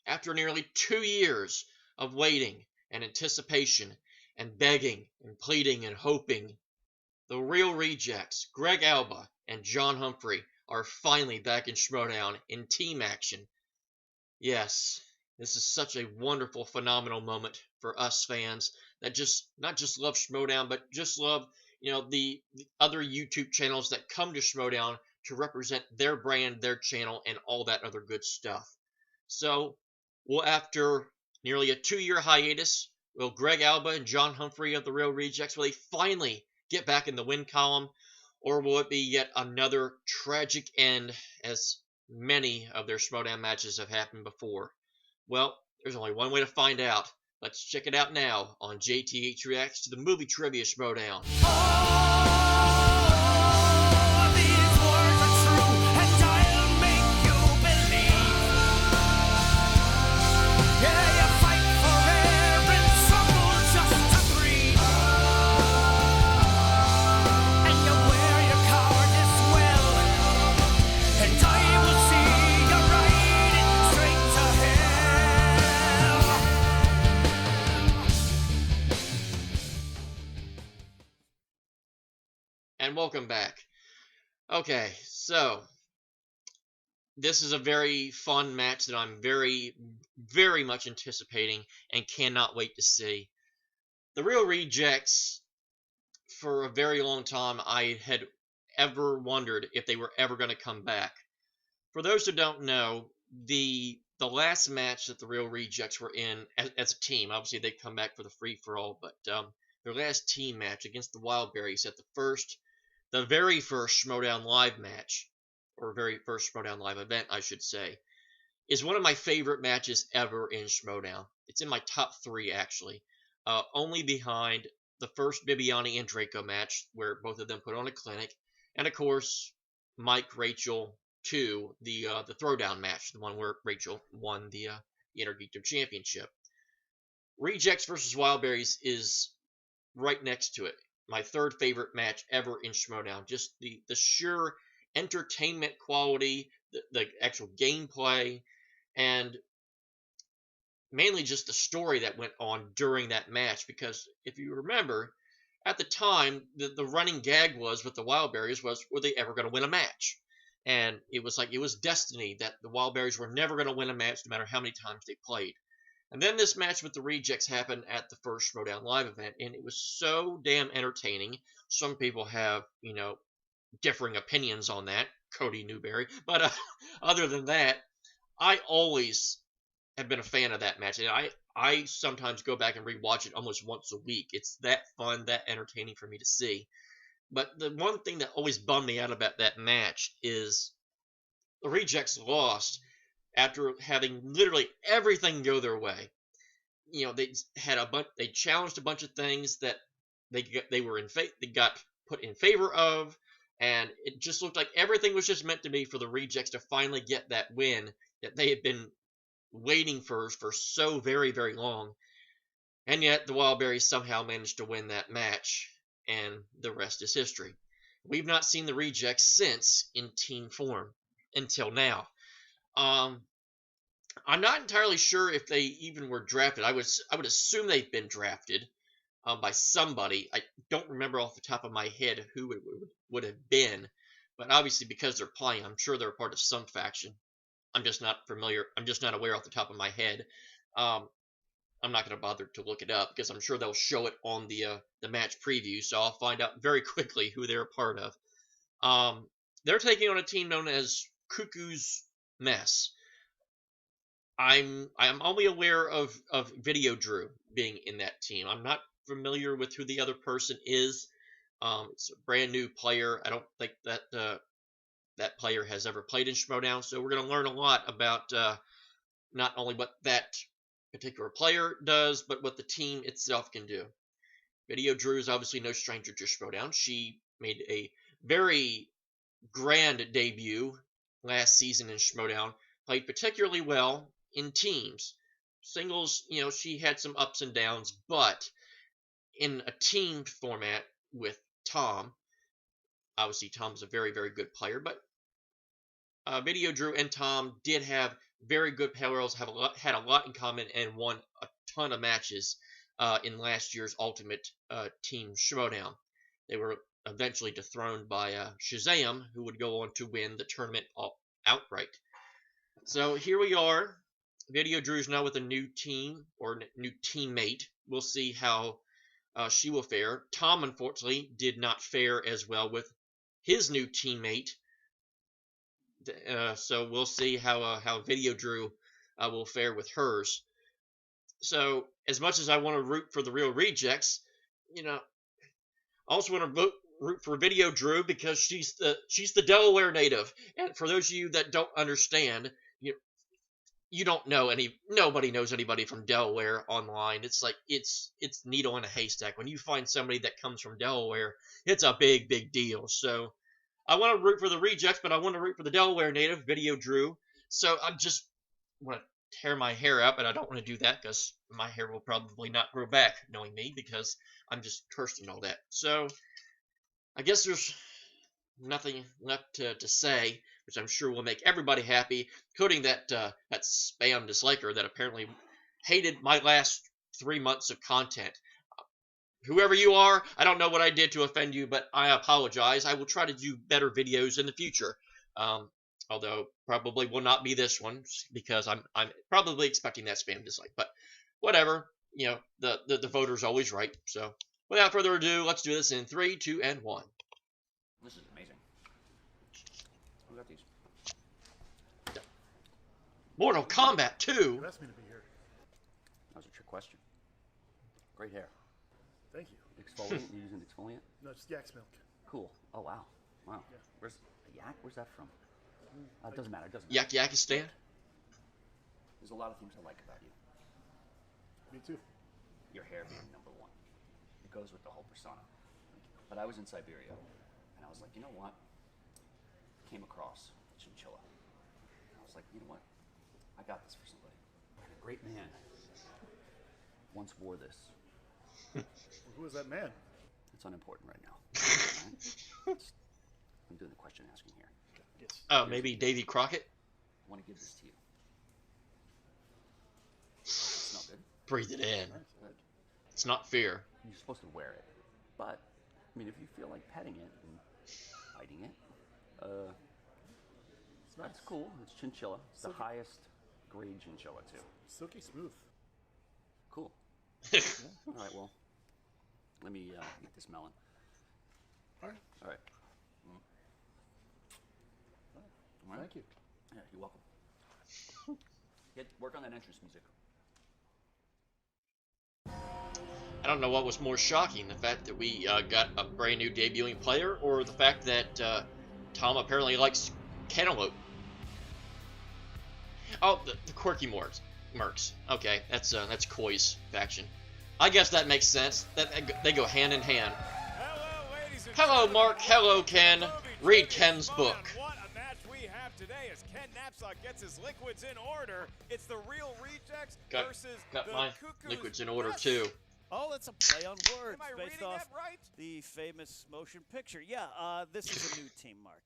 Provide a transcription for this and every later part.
After nearly 2 years of waiting and anticipation and begging and pleading and hoping, the Real Rejects, Greg Alba and John Humphrey, are finally back in Schmoedown in team action. Yes, this is such a wonderful, phenomenal moment for us fans that just not just love Schmoedown, but just love the other YouTube channels that come to Schmoedown to represent their brand, their channel, and all that other good stuff. So, well, after nearly a 2-year hiatus, will Greg Alba and John Humphrey of the Real Rejects, will they finally get back in the win column, or will it be yet another tragic end as many of their Schmoedown matches have happened before? Well, there's only one way to find out. Let's check it out now on JTH Reacts to the movie trivia Schmoedown. And welcome back. Okay, so this is a very fun match that I'm very, very much anticipating and cannot wait to see. The Real Rejects, for a very long time, I had ever wondered if they were ever going to come back. For those who don't know, the last match that the Real Rejects were in as a team, obviously they come back for the free-for-all, but their last team match against the Wildberries at the very first Schmoedown Live match, or very first Schmoedown Live event, I should say, is one of my favorite matches ever in Schmoedown. It's in my top 3, actually. Only behind the first Bibiani and Draco match, where both of them put on a clinic, and of course, Mike Rachel 2, the Throwdown match, the one where Rachel won the Intergeekdom Championship. Rejects versus Wildberries is right next to it. My third favorite match ever in Schmoedown. Just the sheer entertainment quality, the actual gameplay, and mainly just the story that went on during that match. Because if you remember, at the time, the running gag was with the Wildberries was, were they ever going to win a match? And it was like it was destiny that the Wildberries were never going to win a match no matter how many times they played. And then this match with the Rejects happened at the first Schmoedown Live event, and it was so damn entertaining. Some people have, differing opinions on that, Cody Newberry. But other than that, I always have been a fan of that match. And I sometimes go back and rewatch it almost once a week. It's that fun, that entertaining for me to see. But the one thing that always bummed me out about that match is the Rejects lost after having literally everything go their way. They challenged a bunch of things that they got put in favor of, and it just looked like everything was just meant to be for the Rejects to finally get that win that they had been waiting for so very, very long. And yet the Wildberries somehow managed to win that match, and the rest is history. We've not seen the Rejects since in team form until now. I'm not entirely sure if they even were drafted. I would assume they've been drafted by somebody. I don't remember off the top of my head who it would have been, but obviously because they're playing, I'm sure they're part of some faction. I'm just not familiar. I'm just not aware off the top of my head. I'm not going to bother to look it up because I'm sure they'll show it on the match preview, so I'll find out very quickly who they're a part of. They're taking on a team known as Cuckoo Mess. I'm only aware of Video Drew being in that team. I'm not familiar with who the other person is. It's a brand new player. I don't think that that player has ever played in Schmoedown, so we're going to learn a lot about not only what that particular player does, but what the team itself can do. Video Drew is obviously no stranger to Schmoedown. She made a very grand debut last season in Schmoedown. Played particularly well in teams. Singles, she had some ups and downs, but in a team format with Tom, obviously Tom's a very, very good player, but Video Drew and Tom did have very good parallels, had a lot in common, and won a ton of matches in last year's Ultimate Team Schmoedown. They were eventually dethroned by Shazam, who would go on to win the tournament outright. So here we are. Video Drew's now with a new team, or new teammate. We'll see how she will fare. Tom, unfortunately, did not fare as well with his new teammate. So we'll see how Video Drew will fare with hers. So as much as I want to root for the Real Rejects, I also want to root for Video Drew because she's the Delaware native. And for those of you that don't understand, you don't know nobody knows anybody from Delaware online. It's like it's needle in a haystack. When you find somebody that comes from Delaware, it's a big deal. So I want to root for the Rejects, but I want to root for the Delaware native, Video Drew. So I just want to tear my hair out, but I don't want to do that because my hair will probably not grow back, knowing me, because I'm just cursed and all that. So I guess there's nothing left to say, which I'm sure will make everybody happy, including that spam disliker that apparently hated my last 3 months of content. Whoever you are, I don't know what I did to offend you, but I apologize. I will try to do better videos in the future, although probably will not be this one because I'm probably expecting that spam dislike. But whatever, the voter's always right. So without further ado, let's do this in 3, 2, and 1. This is amazing. Who got these? Mortal Kombat 2? You asked me to be here. That was a trick question. Great hair. Thank you. Exfoliant? You using exfoliant? No, just yak's milk. Cool. Oh wow. Wow. Yeah. Where's a yak? Where's that from? It doesn't matter. It doesn't matter. Yakistan? There's a lot of things I like about you. Me too. Your hair being number one. It goes with the whole persona. But I was in Siberia, and I was like, you know what? Came across chinchilla. And I was like, you know what? I got this for somebody. And a great man once wore this. Well, who is that man? It's unimportant right now. Right? I'm doing the question asking here. Yes. Oh, maybe Davy Crockett? I want to give this to you. It's not good. Breathe it in. Good. It's not fear. You're supposed to wear it. But, I mean, if you feel like petting it and biting it, It's nice. that's cool. It's chinchilla. It's the Silky. highest grade chinchilla, too. Silky smooth. Cool. All right, well, let me eat this melon. All right. All right. All right. Thank you. Yeah, you're welcome. Work on that entrance music. I don't know what was more shocking, the fact that we got a brand new debuting player, or the fact that Tom apparently likes cantaloupe. Oh, the Quirky Mercs. Okay, that's Koi's faction. I guess that makes sense. They go hand in hand. Hello, Mark. Hello, Ken. Read Ken's book. What a match we have today as Ken Knapsack gets his liquids in order. It's the Real Rejects versus got the my Cuckoo liquids in order Mess. too. Oh, that's a play on words Am I based reading off that right? the famous motion picture. Yeah, this is a new team, Mark.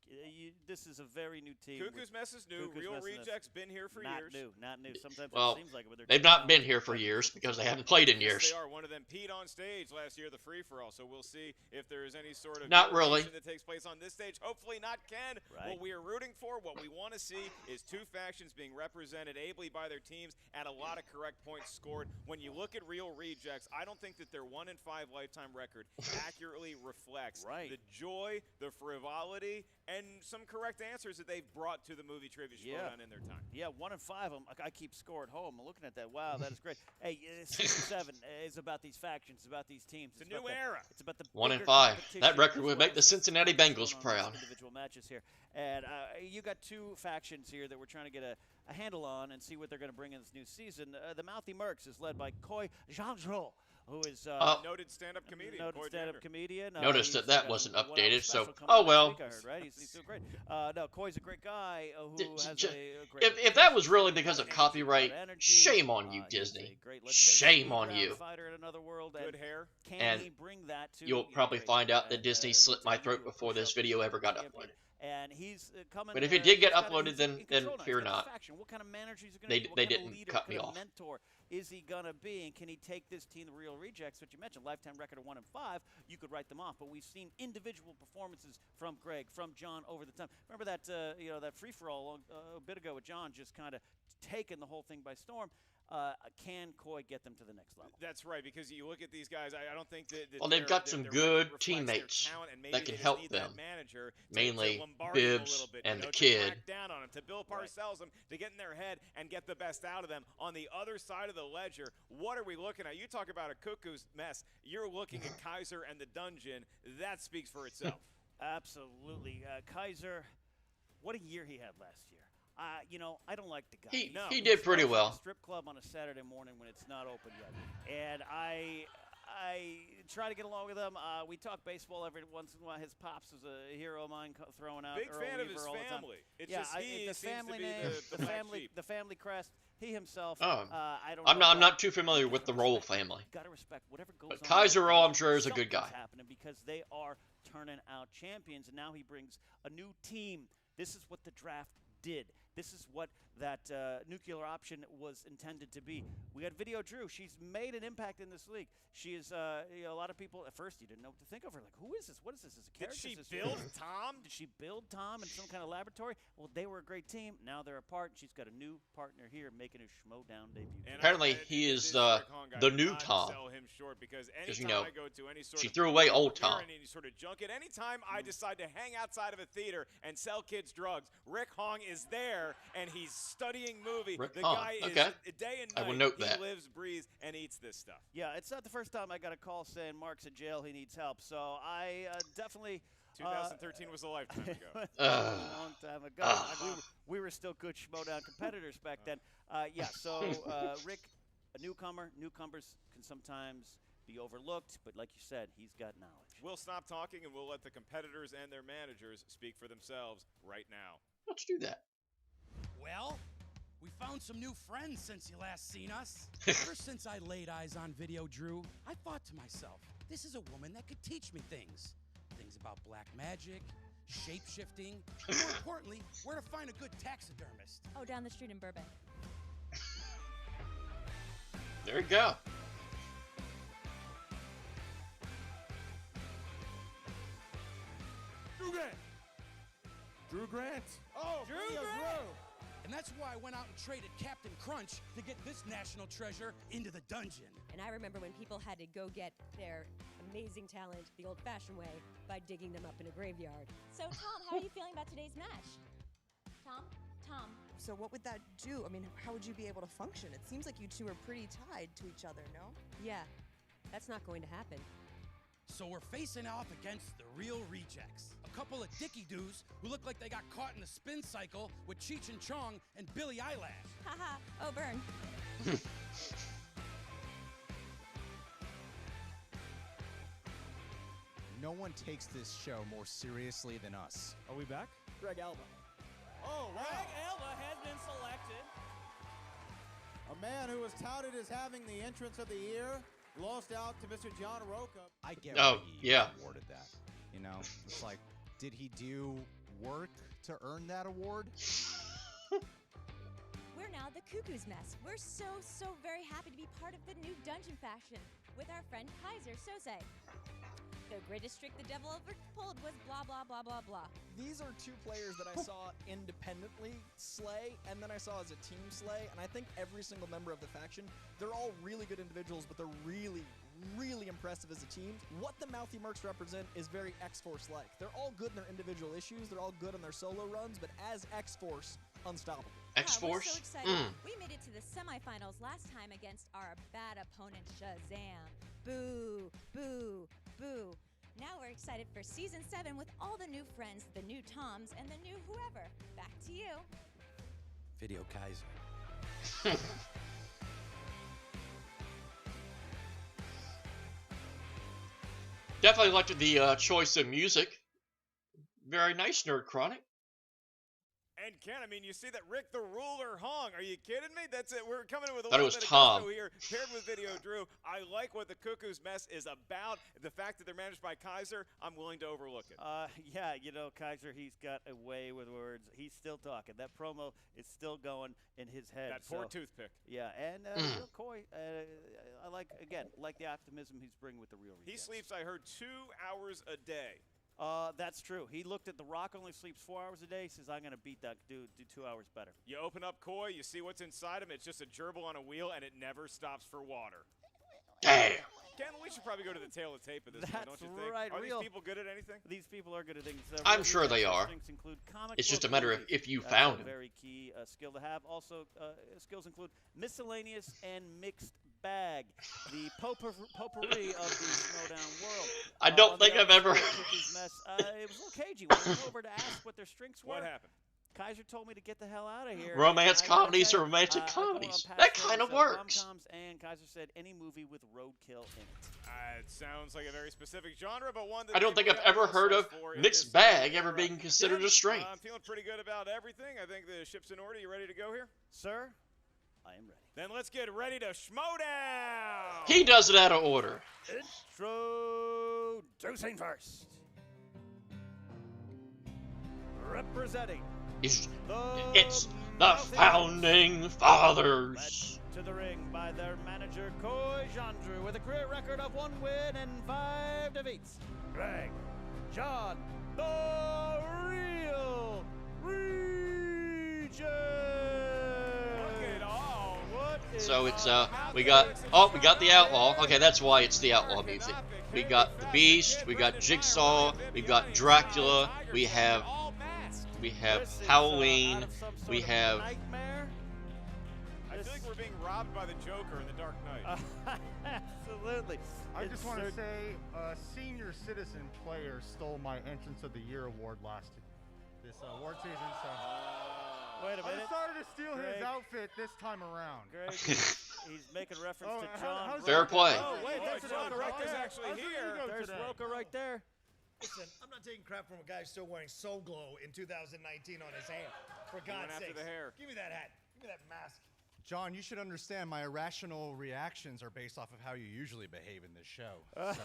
This is a very new team. Cuckoo's Mess is new. Cuckoo's Real Mess is Rejects been here for not years. Not new. Sometimes Well, it seems like it, but they've not been here for years because they haven't played in years. Yes, they are. One of them peed on stage last year, the free-for-all. So we'll see if there is any sort of Not really. variation that takes place on this stage. Hopefully not, Ken. Right. What we are rooting for, what we want to see, is two factions being represented ably by their teams and a lot of correct points scored. When you look at Real Rejects, I don't think that their 1-5 lifetime record accurately reflects the joy, the frivolity, and some correct answers that they've brought to the movie Trivia Schmoedown in their time. Yeah, 1-5. I keep score at home. I'm looking at that. Wow, that is great. Hey, Season 7 is about these factions, about these teams. It's a new era. It's about the 1-5. bigger competition That record as would well make the as Cincinnati what's Bengals going on in proud. these individual matches here, and you got two factions here that we're trying to get a handle on and see what they're going to bring in this new season. The Mouthy Mercs is led by Koi Jeanjo, who is Noted stand-up comedian. noted stand-up comedian. Noticed he's that got wasn't one updated, so special coming oh next well. week, I heard, right? He's doing great. No, Koi's a great guy who has a great. If that was really because of copyright, energy, shame on you, he's Disney. a great legendary Shame on ground you. fighter in another world, Good and hair. can And he bring that to? You'll you know, probably great, find out that and, Disney slit my to throat before this push up video ever got champion. uploaded. And he's coming. But if it did get he's got- uploaded, he's then in control now. fear He's got his not. faction. What kind of manager is he going They- to be? What they kind of didn't leader, cut what me kind of off. mentor is he going to be? And can he take this team, the Real Rejects, which you mentioned, lifetime record of 1-5? You could write them off, but we've seen individual performances from Greg, from John over the time. Remember that that free for all a bit ago with John, just kind of taking the whole thing by storm. Can Coy get them to the next level? That's right, because you look at these guys, I don't think that Well, they've got some their good record reflects their teammates talent, and maybe that can they just help need them. that manager to Mainly Lombardi them a Bibbs little bit, and the to kid. crack down on them, to Bill Parcells them, to get in their head and get the best out of them. On the other side of the ledger, what are we looking at? You talk about a Cuckoo's Mess. You're looking at Kaiser and the Dungeon. That speaks for itself. Absolutely. Kaiser, what a year he had last year. I don't like the guy. He did pretty smells like well. a strip club on a Saturday morning when it's not open yet. And I try to get along with him. We talk baseball every once in a while. His pops is a hero of mine, throwing out Big Earl fan of Weaver his all the time. family. It's Yeah, just he the seems family to be name, the the black family, sheep. the family crest. He himself. Oh. I don't. I'm know not about- too familiar with the Roll family. Got to respect whatever goes But on. Kaiser with Roll, them. I'm sure, is a good Something's guy. happening because they are turning out champions, and now he brings a new team. This is what the draft did. This is what that nuclear option was intended to be. We got Video Drew. She's made an impact in this league. She is, a lot of people, at first you didn't know what to think of her. Like, who is this? What is this? Is a Did character? she Is this build real? Tom? Did she build Tom in some kind of laboratory? Well, they were a great team. Now they're apart. She's got a new partner here making his Schmoedown debut. And Apparently, he is the new Tom. Sell him short because you anytime know, I go to any sort she of threw away old premiere Tom. and any sort of junket, anytime I decide to hang outside of a theater and sell kids drugs, Rick Hong is there and he's studying movie. Rick the Hong, guy okay. is day and I night. will note he that. lives, breathes, and eats this stuff. Yeah, it's not the first time I got a call saying Mark's in jail, he needs help. So I definitely. 2013 was a lifetime ago. a long time ago. We were still good Schmoedown competitors back then. So Rick, a newcomer. Newcomers can sometimes be overlooked, but like you said, he's got knowledge. We'll stop talking and we'll let the competitors and their managers speak for themselves right now. Let's do that. Well, we found some new friends since you last seen us. Ever since I laid eyes on Video Drew, I thought to myself, this is a woman that could teach me things. Things about black magic, shape-shifting, and more importantly, where to find a good taxidermist. Oh, down the street in Burbank. There you go. Drew Grant. Drew Grant. Oh, Drew Video Grant. And that's why I went out and traded Captain Crunch to get this national treasure into the dungeon. And I remember when people had to go get their amazing talent the old-fashioned way by digging them up in a graveyard. So, Tom, how are you feeling about today's match? Tom? So what would that do? I mean, how would you be able to function? It seems like you two are pretty tied to each other, no? Yeah, that's not going to happen. So we're facing off against the Real Rejects. A couple of dicky-doos who look like they got caught in the spin cycle with Cheech and Chong and Billy Eyelash. Haha, oh, burn. No one takes this show more seriously than us. Are we back? Greg Alba. Oh, wow. Greg Alba has been selected. A man who was touted as having the entrance of the year lost out to Mr. John Roca. I get Oh, why he yeah. awarded that. You know, it's like, did he do work to earn that award? We're now the Cuckoo's Mess. We're so very happy to be part of the new dungeon faction with our friend Kaiser Sose. The greatest trick the devil ever pulled was blah, blah, blah, blah, blah. These are two players that I saw independently slay, and then I saw as a team slay, and I think every single member of the faction, they're all really good individuals, but they're really impressive as a team. What the Mouthy Mercs represent is very X-Force-like. They're all good in their individual issues, they're all good on their solo runs, but as X-Force, unstoppable. X-Force? We're so excited. We made it to the semifinals last time against our bad opponent, Shazam. Boo, boo, boo. Now we're excited for Season 7 with all the new friends, the new Toms, and the new whoever. Back to you. Video Kaiser. Definitely liked the choice of music. Very nice, Nerd Chronic. And Ken, I mean, you see that Rick the Ruler hung. Are you kidding me? That's it. We're coming in with a Thought it little was bit Tom. of gusto here, paired with Video Drew. I like what the Cuckoo's Mess is about. The fact that they're managed by Kaiser, I'm willing to overlook it. Yeah, you know, Kaiser, he's got a way with words. He's still talking. That promo is still going in his head. That poor toothpick. Yeah, and you know, Coy, I like the optimism he's bringing with the Real Rejects. He sleeps, I heard, 2 hours a day. That's true. He looked at The Rock, only sleeps 4 hours a day. He says, I'm going to beat that dude, do 2 hours better. You open up Coy, you see what's inside him. It's just a gerbil on a wheel, and it never stops for water. Damn. Ken, we should probably go to the tail of tape at this point, don't you think? Right, Are these people good at anything? These people are good at things. I'm sure they are. Include comic It's just a book matter of movies. if you That's found a it. very key skill to have. Also, skills include miscellaneous and mixed bag, the potpourri of the Schmoedown world. I don't On the think I've other ever. side, Cookie's Mess, it was a little cagey. When I went over to ask what their strengths were, What happened? Kaiser told me to get the hell out of here. Romance And I gotta comedies say, are romantic I go on comedies. past That films, kind of so works. rom-coms, and Kaiser said any movie with roadkill in it. It sounds like a very specific genre, but one that I don't think people I've ever have heard of for in mixed this bag era. ever being considered Ken, a strength. I'm feeling pretty good about everything. I think the ship's in order. You ready to go here? Sir, I am ready. Then let's get ready to Schmoedown! He does it out of order. Introducing first. Representing It's the the Founding Fathers. led to the ring by their manager, Coy Jandreau, with a career record of 1 win and 5 defeats. Greg, John, the Real Reject. So it's we got the Outlaw. Okay, that's why it's the Outlaw music. We got the Beast, we got Jigsaw, we got Dracula, we have Halloween, we have Nightmare. I feel like we're being robbed by the Joker in The Dark Knight. Absolutely. I just want to say a senior citizen player stole my Entrance of the Year award this award season, so Wait a I minute. decided to steal Greg. his outfit this time around. Greg, he's making reference Oh, to how- John. how's Fair that play. Oh, wait, Oh, there's John Roca right Roca's there. actually How's your here. ego There's today? Roca right there. Listen, I'm not taking crap from a guy still wearing Soul Glow in 2019 on his hand. For He went God's after sake. the hair. Give me that hat. Give me that mask. John, you should understand my irrational reactions are based off of how you usually behave in this show. So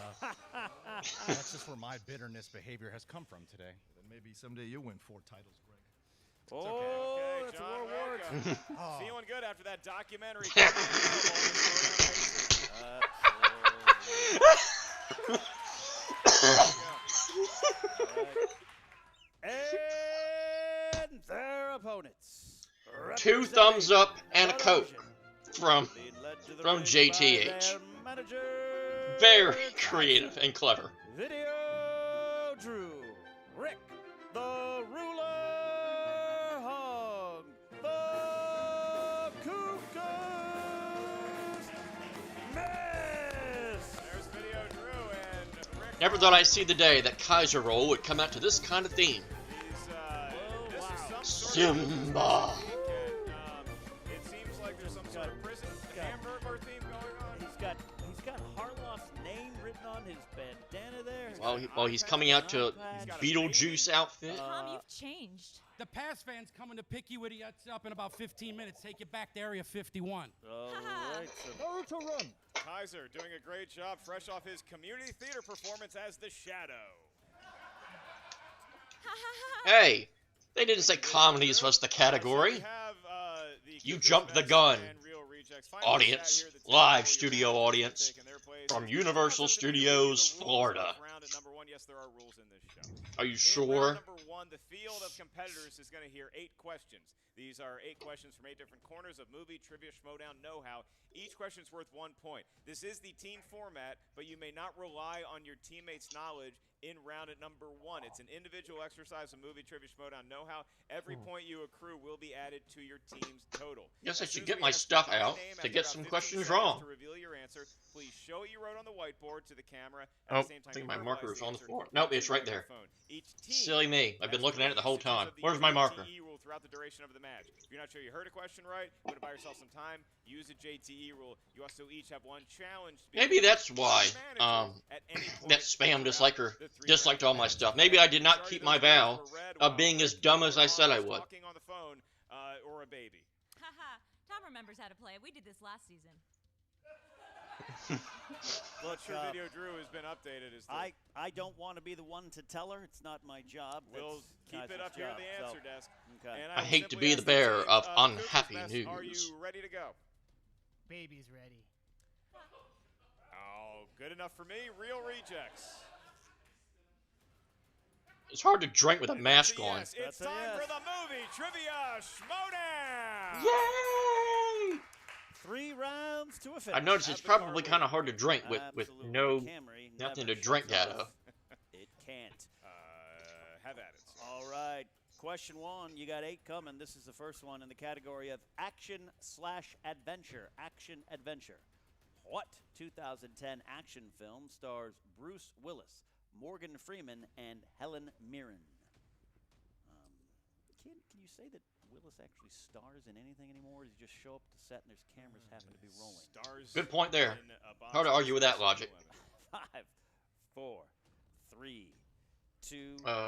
that's just where my bitterness behavior has come from today. Then maybe someday you'll win 4 titles, Greg. Oh, Okay, that's John a reward. Roca. Oh. Feeling good after that documentary. And their opponents. 2 thumbs up and a coat from Being led to the from ring by JTH. their manager, Very creative and clever. Video Drew. Rick, the Ruler Hung. The Cuckoo Mess. There's Video Drew and Rick. Never thought I'd see the day that Kaiser Roll would come out to this kind of theme. This is some sort of Simba. it seems like there's some sort of prison hamburger theme going on. He's got Harloff's name written on his bandana there. While he's coming out to Beetlejuice outfit. Tom, you've changed. The pass van's coming to pick you up in about 15 minutes. Take you back to Area 51. All right, so Naruto run. Kaiser doing a great job, fresh off his community theater performance as the Shadow. Hey, they didn't say comedies was the category. You jumped the gun. Audience, live studio audience from Universal Studios, Florida. Yes, there are rules in this show. Are you In sure? round number 1, the field of competitors is going to hear 8 questions. These are 8 questions from 8 different corners of movie, trivia, Schmoedown, know-how. Each question is worth 1 point. This is the team format, but you may not rely on your teammates' knowledge in round at number 1. It's an individual exercise of movie, trivia, Schmoedown, know-how. Every point you accrue will be added to your team's total. Guess I As soon should as get we my ask stuff your out name to after get about some 15 questions seconds wrong. To reveal your answer, please show what you wrote on the whiteboard to the camera. Oh, I think my marker is on the floor. Nope, it's right there. Silly me. I've been looking at it the whole time. Where's my marker? Rule throughout the duration of the match. If you're not sure you heard a question right, you want to buy yourself some time, use the JTE rule. You also each have one challenge. Maybe that's why that spam disliked all my stuff. Maybe I did not keep my vow of being as dumb as I said I would. Talking on the phone or a baby. Haha, Tom remembers how to play. We did this last season. Well, sure, Video Drew has been updated. I don't want to be the one to tell her. It's not my job. We'll keep it up here in the answer desk. Okay. And I hate to be the bearer of unhappy news. Are you ready to go? Baby's ready. Oh, good enough for me. Real rejects. It's hard to drink with a mask on. Yes, it's time for the movie trivia Schmoedown. Yay! 3 rounds to a finish. I noticed it's probably kind of hard to drink with nothing to drink out of. It can't. Have at it. All right. Question 1. You got 8 coming. This is the first one in the category of action/adventure. Action-adventure. What 2010 action film stars Bruce Willis, Morgan Freeman, and Helen Mirren? Can you say that Willis actually stars in anything anymore? Or does he just show up to set and there's cameras happen to be rolling? Good point there. Hard to argue with that logic. 5, 4, 3, 2.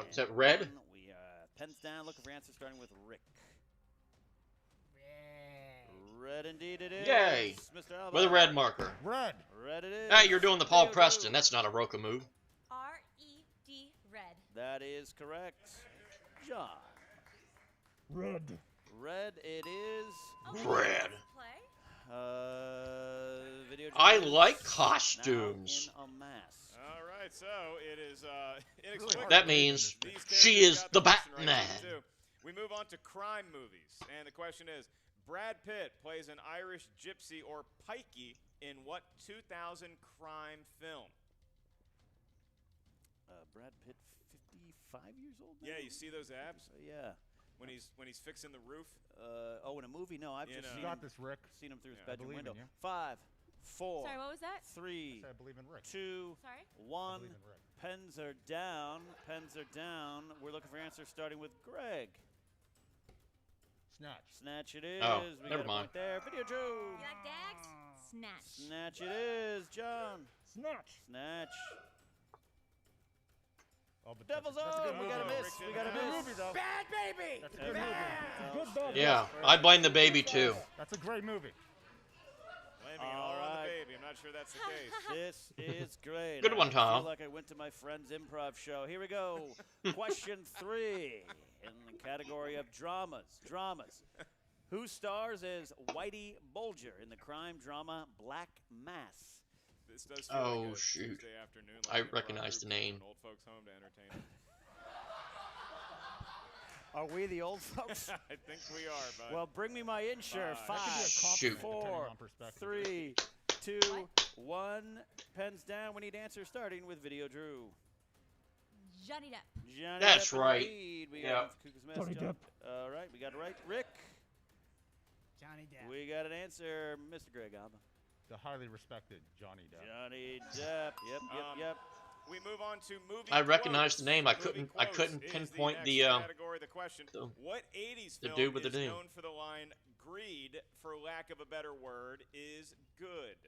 Is that red? 1. We pens down. Looking for answers starting with Rick. Red indeed it is. Yay! Mr. Alba. With a red marker. Red. Red it is. Hey, you're doing the Paul Preston. That's not a Roka move. R-E-D, red. That is correct. John. Red. Red it is. Red. Video I like costumes. now in a mask. All right, so it is inexplicable. That means These she characters is got the question Batman. right, too. We move on to crime movies, and the question is: Brad Pitt plays an Irish gypsy or pikey in what 2000 crime film? Brad Pitt, 55 years old now? Yeah, you see those abs? Yeah. When he's fixing the roof. In a movie? No, I've just got this, Rick. seen him through his I bedroom believe in window. you. 5, 4. Sorry, what was that? 3. I believe in Rick. 2. Sorry? 1. believe in Rick. Pens are down. Pens are down. We're looking for answers starting with Greg. Snatch. Snatch it is. Oh, we never got a mind. point there. Video Drew. You like dags? Snatch. Snatch it is. John. Snatch. Snatch. Oh, but Devil's that's a good Own. We movie, got a though. miss. We got a Good miss. movie, though. Bad baby. That's a good movie. Good Yeah, I blame the baby too. That's a great movie. Blaming it all on the baby. I'm not sure that's the case. This is great. Good one, I Tom. feel like I went to my friend's improv show. Here we go. Question 3 in the category of dramas. Who stars as Whitey Bulger in the crime drama Black Mass? This does feel like a shoot. Tuesday afternoon. I like recognize the name. An old folks' home to entertain. Are we the old folks? I think we are, bud. Well, bring me my insure. 5, Shoot. 4, 3, 2, 1. Pens down. We need answers starting with Video Drew. Johnny Depp. Johnny That's Depp right. indeed. We Yep. got Cuckoo's Mess. Johnny Depp. All right, we got it right. Rick. Johnny Depp. We got an answer. Mr. Greg Alba. The highly respected Johnny Depp. Johnny Depp. Yep. We move on to movie. I recognize the quotes. name. I Movie couldn't quotes is pinpoint the, the next category. The question: what 80s the film dude with the is name. known for the line "Greed, for lack of a better word, is good"?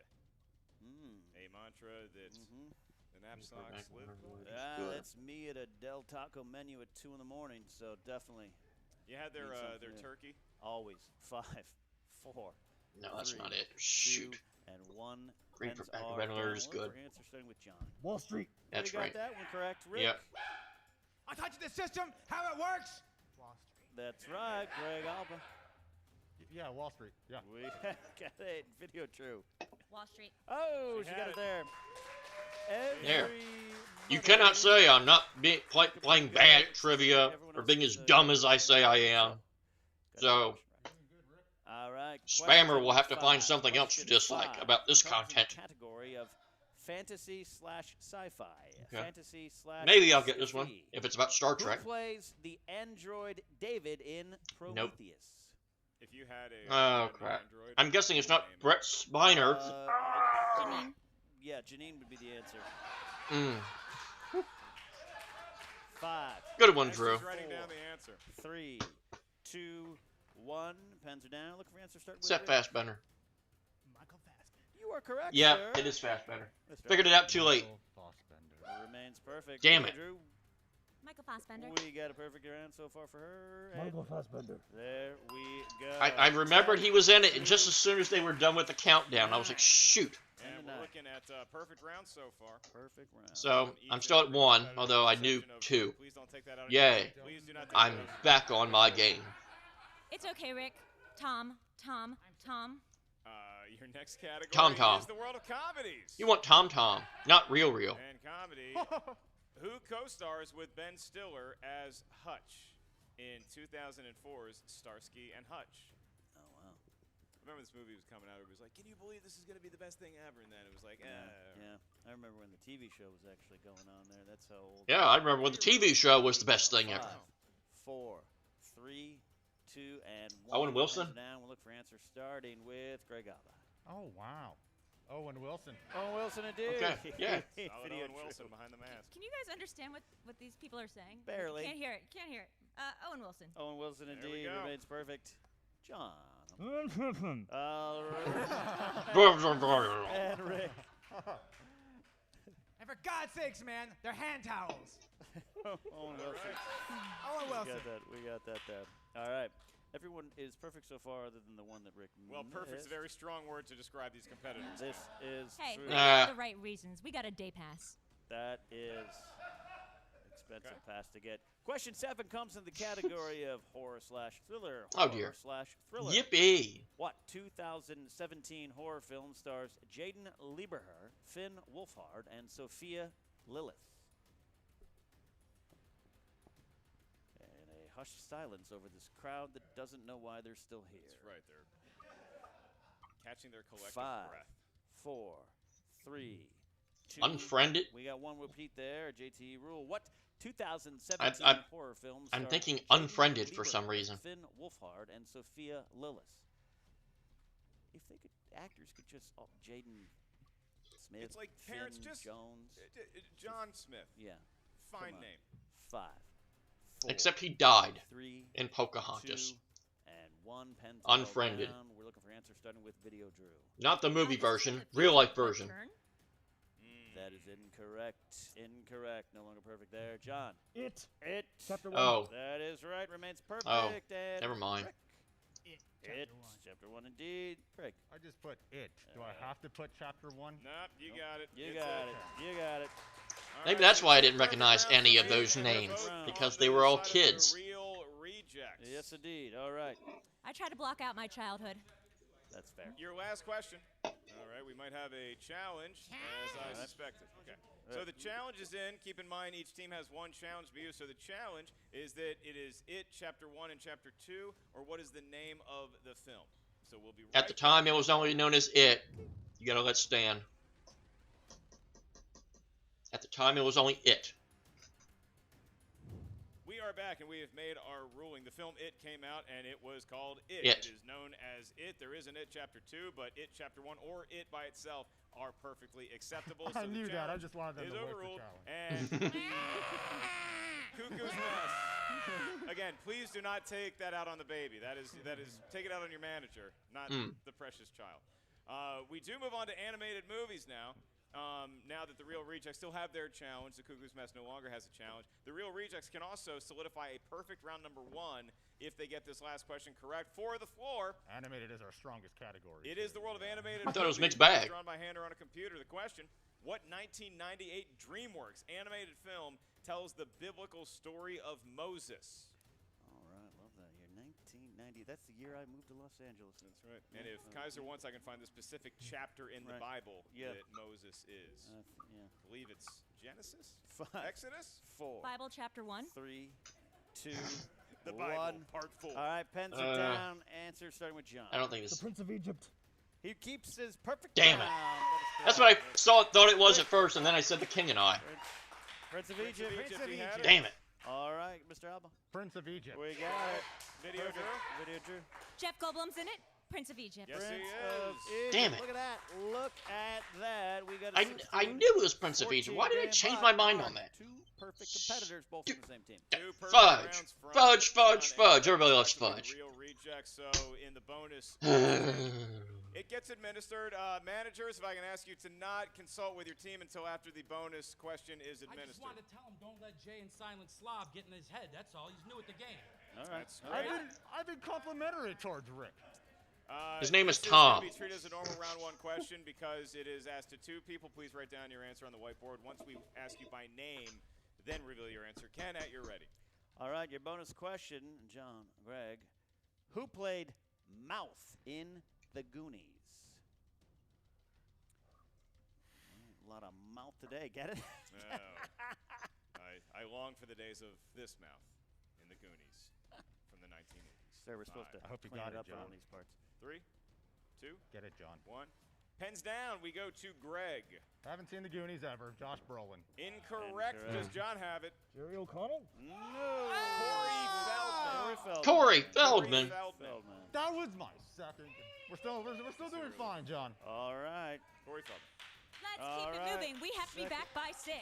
A mantra that the knapsacks live by. That's me at a Del Taco menu at 2 in the morning. So definitely. You had their need something new. turkey. Always. 5, 4. No, that's 3, not it. 2, Shoot. and 1. Greed for Pens lack of are a better word down. is We're good. for answer starting with John. Wall Street. That's We got right. that one correct. Rick. Yep. I taught you the system, how it works. Wall Street. That's right, Greg Alba. Yeah, Wall Street. Yeah. We got it. Video True. Wall Street. Oh, She she had got it it. there. There. You Every cannot mother- say I'm not playing bad at trivia or being as dumb as I say I am. So, all right. Spammer will have to Question find 5. something else to Question dislike 5 about this comes in content. the category of fantasy/sci-fi. Okay. Fantasy slash. Maybe I'll get this one sci-fi. if it's about Star Trek. Who plays the android David in Prometheus? If you had a Oh crap! I'm guessing it's not Brett Spiner. Yeah, Janine would be the answer. Mm. 5. Good one, Drew. He's writing down the answer. 3, 2, 1. Pens are down. Look for answer. Start with Set Fassbender. Michael Fassbender. You are correct, Yeah, sir. it is Fassbender. That's Figured it out too late. Remains perfect. Damn Okay, it. Drew. Michael Fassbender. We got a perfect round so far for her. and Michael Fassbender. There we go. I remembered he was in it, and just as soon as they were done with the countdown, I was like, shoot. And we're looking at perfect round so far. Perfect round. So, I'm still at 1, although I knew 2. Please don't take that out. Yay. Please do not take I'm that out. back on my game. It's okay, Rick. Tom. Your next category Tom Tom. is the world of comedies. You want Tom Tom, not Real. And comedy. Who co-stars with Ben Stiller as Hutch in 2004's Starsky and Hutch? Oh, wow. I remember this movie was coming out. It was like, can you believe this is going to be the best thing ever? And then it was like, Yeah. I remember when the TV show was actually going on there. That's how old. Yeah, I remember when the TV show was the best thing ever. 5, 4, 3, 2, and 1. Owen Wilson? Pens are down. We'll look for answers starting with Greg Alba. Oh, wow. Owen Wilson. Owen Wilson, indeed. Okay, yeah. Solid Owen Wilson behind the mask. Can you guys understand what these people are saying? Barely. Can't hear it. Owen Wilson. Owen Wilson, There we indeed. go. Remains perfect. John. Fassbender. All right. and Rick. And for God's sakes, man, they're hand towels. Owen Wilson. Owen Wilson. We got that down. All right. Everyone is perfect so far, other than the one that Rick Well, perfect's a missed. very strong word to describe these competitors. This is Hey, true. we have the right reasons. We got a day pass. That is expensive pass to get. Question 7 comes in the category of horror/thriller. Oh, dear. Horror/thriller. Yippee. What 2017 horror film stars Jaden Lieberher, Finn Wolfhard, and Sophia Lilith? And a hushed silence over this crowd that doesn't know why they're still here. That's right. They're catching their collective 5, breath. 4, 3, 2. Unfriended? We got one repeat there. JT rule. What 2017 horror films? I'm stars thinking Jaden Unfriended for some Lieberher, reason. Finn Wolfhard and Sophia Lilith. If they could, actors could just Jaden Smith. It's like Finn parents just Jones. John Smith. Yeah. Fine Come on. name. 5, 4, Except he died 3, in Pocahontas. 2, and 1. Pens Unfriended. down. We're looking for answers starting with Video Drew. Not the movie version, real life version. That is incorrect. Incorrect. No longer perfect there. John. It. It. Chapter 1. Oh. That is right. Remains perfect. Oh, and never mind. Rick. It. Chapter 1 indeed. Craig. I just put it. Do I have to put chapter 1? Nope, you got it. You It's got it. You got it. All Maybe right, that's so why I it's didn't perfect recognize round any for of me, those and we're names, both because on they the were all side of the kids. Real rejects. Yes, indeed. All right. I try to block out my childhood. That's fair. Your last question. All right, we might have a challenge, as I suspected. Okay. So the challenge is in. Keep in mind, each team has one challenge to use. So the challenge is that it is It, Chapter 1 and Chapter 2, or what is the name of the film? So we'll be At the time, it was only known as It. You gotta let stand. At the time, it was only It. We are back, and we have made our ruling. The film It came out, and it was called It. It. It is known as It. There is an It Chapter 2, but It Chapter 1 or It by itself are perfectly acceptable. I so knew the that. I challenge just wanted them is to wait for overruled. challenge. And Cuckoo's Mess. Again, please do not take that out on the baby. That is take it out on your manager, not the precious child. We do move on to animated movies now. Now that the Real Rejects still have their challenge, the Cuckoo's Mess no longer has a challenge. The Real Rejects can also solidify a perfect round number 1 if they get this last question correct. For the floor, Animated is our strongest category. it is the world of animated I thought it was movies, mixed bag. drawn by hand or on a computer. The question: what 1998 DreamWorks animated film tells the biblical story of Moses? All right. Love that year. 1990. That's the year I moved to Los Angeles. That's right. And if Kaiser wants, I can find the specific chapter in the Bible that Moses is. Yeah. I believe it's Genesis? 5, Exodus? 4, Bible chapter 1. 3, 2, The 1. Bible, part 4. All right, pens are down. Answer starting with John. I don't think The this. Prince of Egypt. He keeps his perfect Damn it. round. That's what I thought it was at first, and then I said The King and I. Prince of Egypt. Prince of Egypt. Damn it. All right, Mr. Alba. Prince of Egypt. We got it. Video Drew? Video Drew. Jeff Goldblum's in it. Prince of Egypt. Yes, he Prince is. of Egypt. Damn it. Look at that. Look at that. We got a I 16, knew it was Prince of Egypt. Why did I 14 change game my block. mind Our on that? Two perfect competitors, both from the same team. Two perfect Fudge. rounds from Fudge, fudge, John fudge. and Everybody loves respectively, fudge. the Real rejects. So in the bonus, That's it gets administered. Managers, if I can ask you to not consult with your team until after the bonus question is I just administered. wanted to tell him don't let Jay and Silent Slob get in his head. That's all. He's new at the game. All right. That's great. I've been complimentary towards Rick. His name is this Tom. Is going to be treated as a normal round one question because it is asked to two people. Please write down your answer on the whiteboard. Once we ask you by name, then reveal your answer. Ken, you're ready. All right, your bonus question, John, Greg. Who played Mouth in The Goonies? A lot of mouth today. Get it? I long for the days of this mouth in the Goonies from the 1980s. Sir, we're supposed to I hope you clean got it it, up John. around these parts. 3, 2, Get it, John. 1. Pens down. We go to Greg. Haven't seen the Goonies ever. Josh Brolin. Incorrect. Does John have it? Jerry O'Connell? No. Corey Feldman. Corey Feldman. That was my second. We're still doing fine, John. All right. Corey Feldman. Let's All keep it right. moving. We have to be back by 6.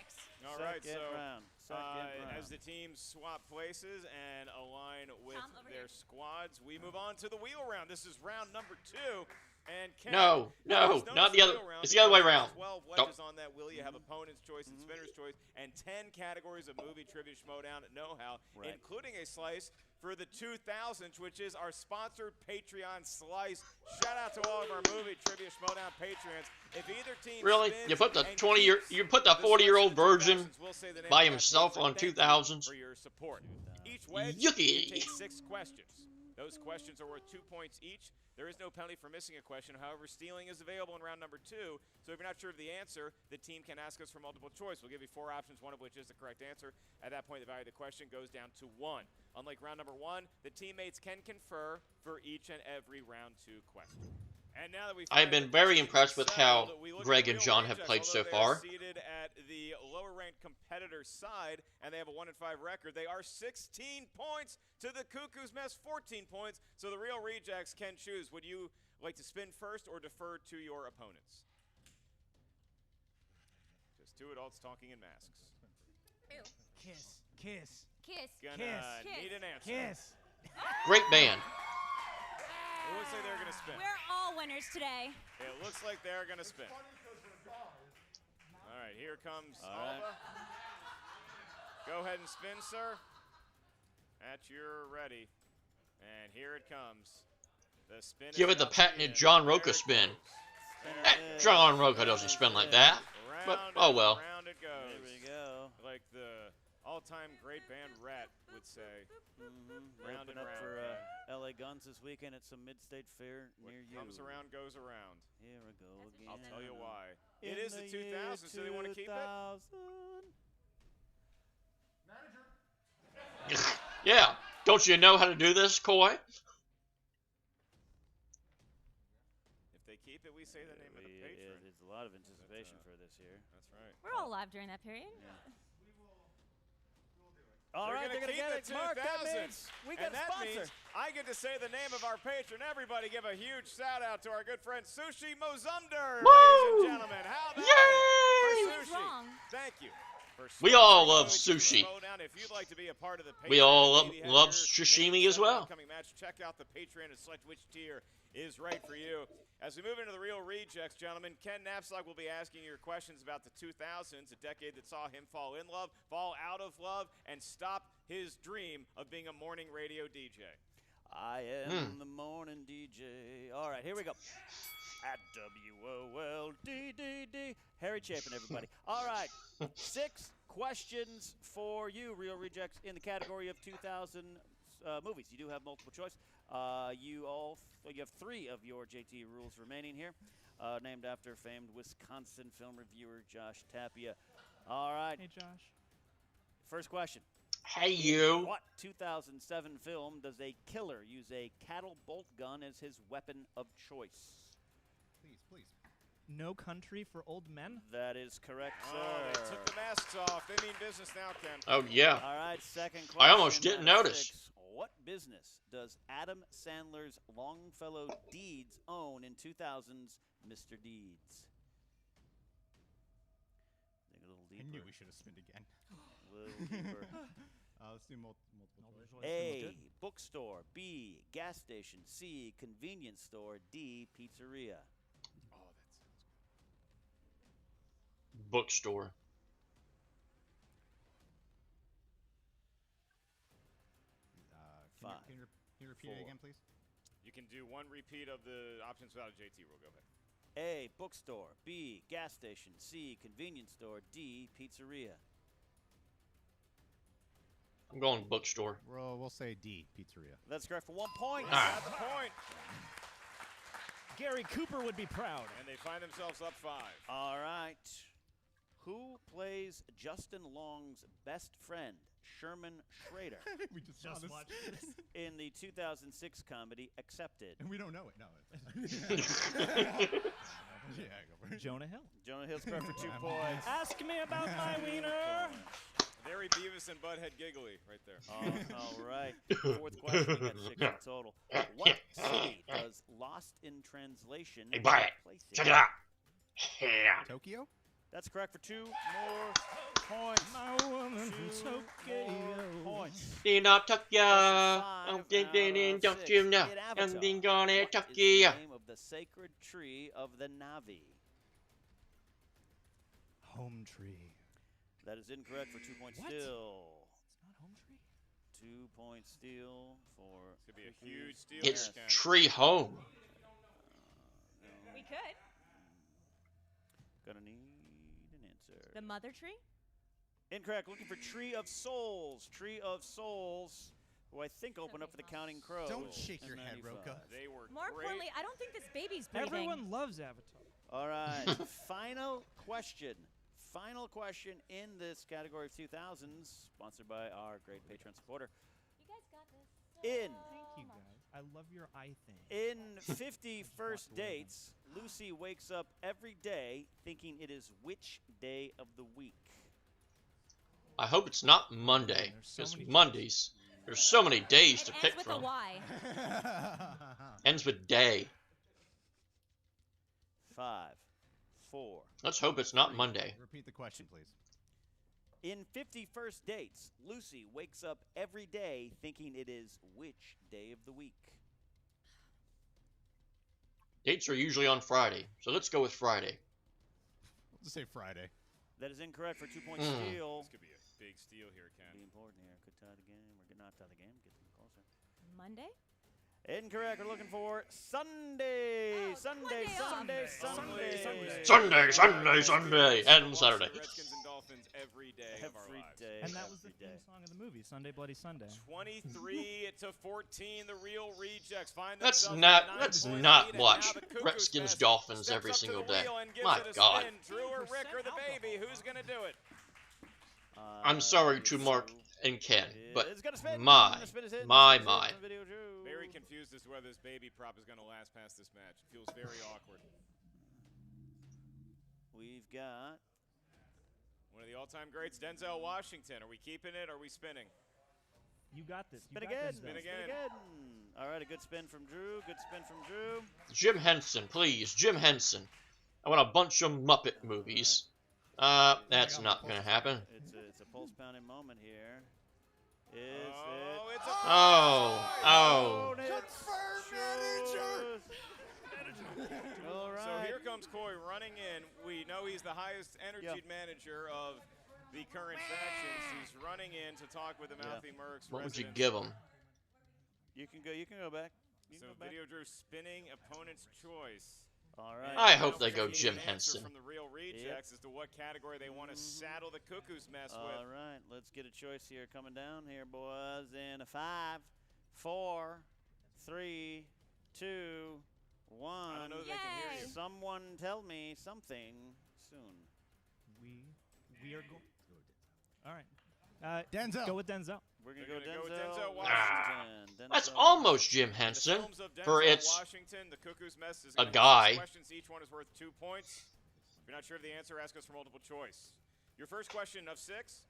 All right, Second so round. Second round. as the teams swap places and align with Tom, over their here. squads, we move on to the wheel round. This is round number 2. And Ken, No, it's known not as the other. wheel round It's the other way because around. there's 12 Nope. wedges on that wheel. You have opponent's choice and spinner's choice, and 10 categories of movie trivia Schmoedown know-how, Right. including a slice for the 2000s, which is our sponsored Patreon slice. Shout out to all of our movie trivia Schmoedown Patreons. If either team Really? spins You put the and 20-year, keeps you put the the 40-year-old slice of the virgin 2000s, we'll say the name by of that himself team. on Thank you 2000s? for your support. Each wedge Yucky. contains 6 questions. Those questions are worth 2 points each. There is no penalty for missing a question. However, stealing is available in round number 2. So if you're not sure of the answer, the team can ask us for multiple choice. We'll give you 4 options, one of which is the correct answer. At that point, the value of the question goes down to 1. Unlike round number 1, the teammates can confer for each and every round 2 question. And now that we've I've been very impressed with how Greg and John have played so far. Seated at the lower-ranked competitor side, and they have a 1-5 record. They are 16 points to the Cuckoo's Mess, 14 points. So the Real Rejects can choose. Would you like to spin first or defer to your opponents? Just 2 adults talking in masks. Ew. Kiss, kiss, Kiss. Gonna Kiss. need an answer. kiss. Great band. It looks like they're gonna spin. We're all winners today. It looks like they're gonna spin. All right, here comes All right. Alba. Go ahead and spin, sir. At your ready. And here it comes. The spin. Give is it the about to patented begin. John There Roca it spin. goes. John Roca doesn't spin like that. But, Round oh and well. round it goes. There we go. Like the all-time great band Rat would say. Round Open and up round. for LA Guns this weekend at some mid-state fair What near you. comes around goes around. Here we go again. I'll tell you why. In It is the 2000s, so they want to keep it? 2000. Yeah. Don't you know how to do this, Coy? If they keep it, we say the name of the patron. It's a lot of anticipation for this year. That's right. We're all alive during that period. All right, They're they're gonna gonna keep get it. Mark, that 2000. means we got And a that sponsor. means I get to say the name of our patron. Everybody give a huge shout out to our good friend Sushi Mozumder, Woo! ladies and gentlemen. How about Yay! it? For What's sushi. wrong? Thank you. For We all sponsoring love Movie sushi. Schmoedown. If you'd like to be a part of the We Patreon, all maybe have love your sashimi name as set on an well. upcoming match, check out the Patreon and select which tier is right for you. As we move into the Real Rejects, gentlemen, Ken Knapsack will be asking your questions about the 2000s, a decade that saw him fall in love, fall out of love, and stop his dream of being a morning radio DJ. I am the morning DJ. All right, here we go. At WOLDDD. Harry Chapin, everybody. All right, 6 questions for you, Real Rejects, in the category of 2000 movies. You do have multiple choice. You have 3 of your JT rules remaining here, named after famed Wisconsin film reviewer Josh Tapia. All right. Hey, Josh. First question. Hey, you. What 2007 film does a killer use a cattle bolt gun as his weapon of choice? Please. No Country for Old Men? That is correct, sir. Oh, they took the masks off. They mean business now, Ken. Oh, yeah. All right, second question. I almost didn't out of notice. 6. What business does Adam Sandler's Longfellow Deeds own in 2000's Mr. Deeds? Think a little deeper. I knew we should have spinned again. A little deeper. Let's do multiple choice. A, bookstore. B, gas station. C, convenience store. D, pizzeria. Oh, that sounds good. Bookstore. Five. Can you repeat it again, please? You can do one repeat of the options without a JT rule. Go ahead. A, bookstore. B, gas station. C, convenience store. D, pizzeria. I'm going bookstore. We'll say D, pizzeria. That's correct for 1 point. Got the point. Gary Cooper would be proud. And they find themselves up 5. All right. Who plays Justin Long's best friend, Sherman Schrader, We just watched this. in the 2006 comedy Accepted? And we don't know it. No. Yeah, go for it. Jonah Hill. Jonah Hill's correct for 2 points. Ask me about my wiener. Very Beavis and Butthead giggly right there. All right. Fourth question. We got 6 in total. What city does Lost in Translation Hey, buy it. place in? Check it out. Yeah. Tokyo? That's correct for 2 more points. My woman from 2 Tokyo. more points. Did not tuck ya. Five Don't out of don't 6. you know? In Avatar, Something gonna what tuck is the ya. name of the sacred tree of the Navi? Home tree. That is incorrect for 2 points What? still. It's not home tree? 2 points steal for. It's gonna be a Quickie. huge steal. It's here, Ken. tree home. We could. Gonna need an answer. The mother tree? Incorrect. Looking for Tree of Souls. Tree of Souls, who I think opened up for the Counting Crows. Don't shake in your head, 95. Roka. They were More great. importantly, I don't think this baby's breathing. Everyone loves Avatar. All right. Final question. Final question in this category of 2000s, sponsored by our great Patreon supporter. You guys got this. In Thank you, guys. I love your eye thing. In 50 First Dates, Lucy wakes up every day thinking it is which day of the week? I hope it's not Monday, There's so because many Mondays, there's so many days to It pick ends with a from. Y. Ends with day. 5, 4. Let's hope it's not Monday. Repeat the question, please. In 50 First Dates, Lucy wakes up every day thinking it is which day of the week? Dates are usually on Friday, so let's go with Friday. We'll just say Friday. That is incorrect for 2 points Mm. steal. This could be a big steal here, Ken. Be important here. Could tie the game. Or could not tie the game. Get them closer. Monday? Incorrect. We're looking for Sunday. Oh, Sunday, Monday off. Sunday, Sunday, Sunday, and Saturday. Redskins and Dolphins every day of our Every lives. day. And that was the every theme day. song of the movie, Sunday Bloody Sunday. 23 to 14, the Real Rejects find Let's themselves not with 9 let's points not lead, and watch now the Cuckoo Redskins Mess Dolphins steps every up to single the day. wheel and gives My it a God. spin. Drew or Rick or the baby, who's gonna do it? I'm sorry to Mark and Ken, but It's gonna spin. my. Gonna spin his hit. My. Spin his hit from Video Drew. Very confused as to whether this baby prop is gonna last past this match. It feels very awkward. We've got One of the all-time greats, Denzel Washington. Are we keeping it? Or are we spinning? You got this. spin You got again. this, Spin guys. again. All right, a good spin from Drew. Good spin from Drew. Jim Henson, please, Jim Henson. I want a bunch of Muppet movies. That's not gonna happen. It's a pulse pounding moment here. Is Oh, it? it's a Oh. All right. So here comes Coy running in. We know he's the highest energied manager of the current factions. He's running in to talk with the Mouthy Mercs. What would you residents. give him? You can go. You can go back. You So can go back. Video Drew spinning opponent's choice. All right. I hope they go We need Jim an answer Henson. From the Real Rejects as to what category they want to saddle the Cuckoo's Mess with. All right. Let's get a choice here. Coming down here, boys. In a 5, 4, 3, 2, 1. I don't know if they can hear you. Someone tell me something soon. We are going. All right. Denzel. Go with Denzel. We're They're gonna gonna go go with Denzel Denzel Washington. That's Denzel. almost Jim In the Henson, films of for Denzel it's Washington, the Cuckoo's Mess is a gonna have guy. 6 questions. Each one is worth 2 points. If you're not sure of the answer, ask us for multiple choice. Your first question of 6.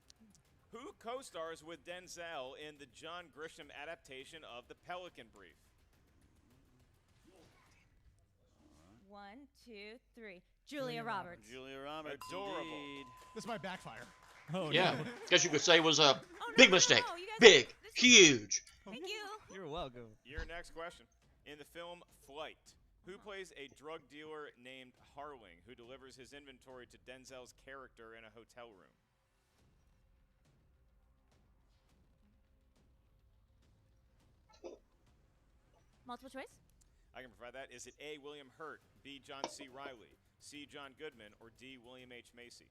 Who co-stars with Denzel in the John Grisham adaptation of The Pelican Brief? 1, 2, 3. Julia Roberts. Julia Roberts. Adorable. Indeed. This might backfire. Oh, Yeah, no. guess you could say it was a no, big no, mistake. no, you guys- Big, huge. Thank you. You're welcome. Your next question. In the film Flight, who plays a drug dealer named Harling who delivers his inventory to Denzel's character in a hotel room? Multiple choice? I can provide that. Is it A, William Hurt, B, John C. Riley, C, John Goodman, or D, William H. Macy?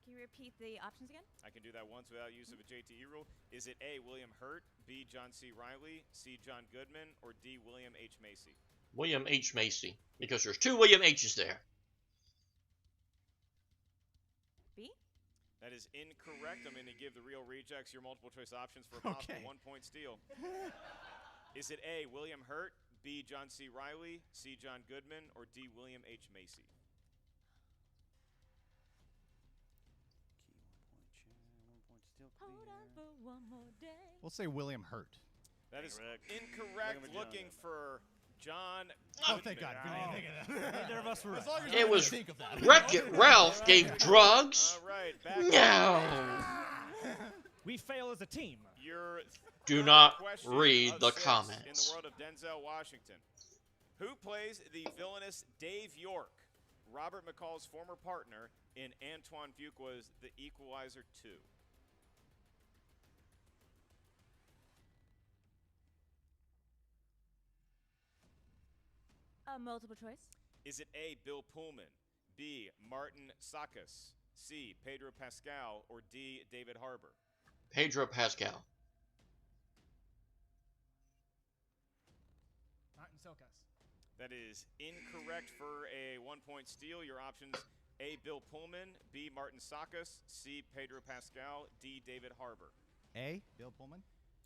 Can you repeat the options again? I can do that once without use of a JTE rule. Is it A, William Hurt, B, John C. Riley, C, John Goodman, or D, William H. Macy? William H. Macy, because there's 2 William H's there. B? That is incorrect. I'm going to give the real rejects your multiple choice options for a possible 1-point steal. Is it A, William Hurt, B, John C. Riley, C, John Goodman, or D, William H. Macy? Hold on for one more day. We'll say William Hurt. That is incorrect. Looking for John Oh, Goodman. thank God. We didn't think of that. Neither of us were As long right. as we It didn't was think of that. Wreck-It Ralph gave drugs. All right, back No. We fail as a team. Your Do third not question read of the 6 comments. In the world of Denzel Washington, who plays the villainous Dave York, Robert McCall's former partner in Antoine Fuqua's The Equalizer 2? Multiple choice? Is it A, Bill Pullman, B, Martin Sakis, C, Pedro Pascal, or D, David Harbour? Pedro Pascal. Martin Sokas. That is incorrect for a 1-point steal. Your options: A, Bill Pullman, B, Martin Sakis, C, Pedro Pascal, D, David Harbour. A, Bill Pullman.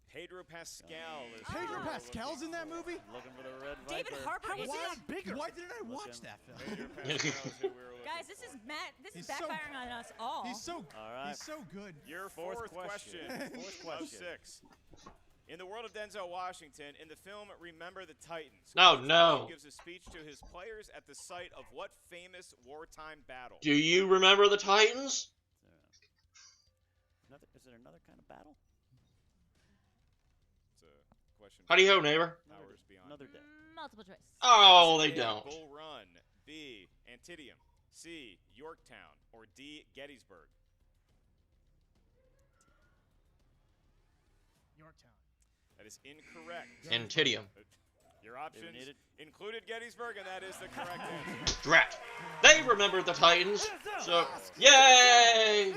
Pedro Pascal is Pedro who we're Pascal's in that movie? Looking for the red Viper. David Harbour is Why, it? bigger? Why didn't I watch Looking. that film? Pedro Pascal is who we're looking Guys, this is for. Matt. This is He's so- backfiring on us all. He's so All right. he's so good. Your Fourth fourth question, question. of 6. In the world of Denzel Washington, in the film Remember the Titans, No, Coach no. Ball gives a speech to his players at the site of what famous wartime battle? Do you remember the Titans? Is there another kind of battle? It's a question. Howdy ho, neighbor. Powers beyond. Another day. Multiple choice. Oh, Is they it A, don't. Bull Run, B, Antietam, C, Yorktown, or D, Gettysburg? Yorktown. That is incorrect. Antietam. Your options needed. included Gettysburg, and that is the correct answer. Drat. They remembered the Titans. So, yay!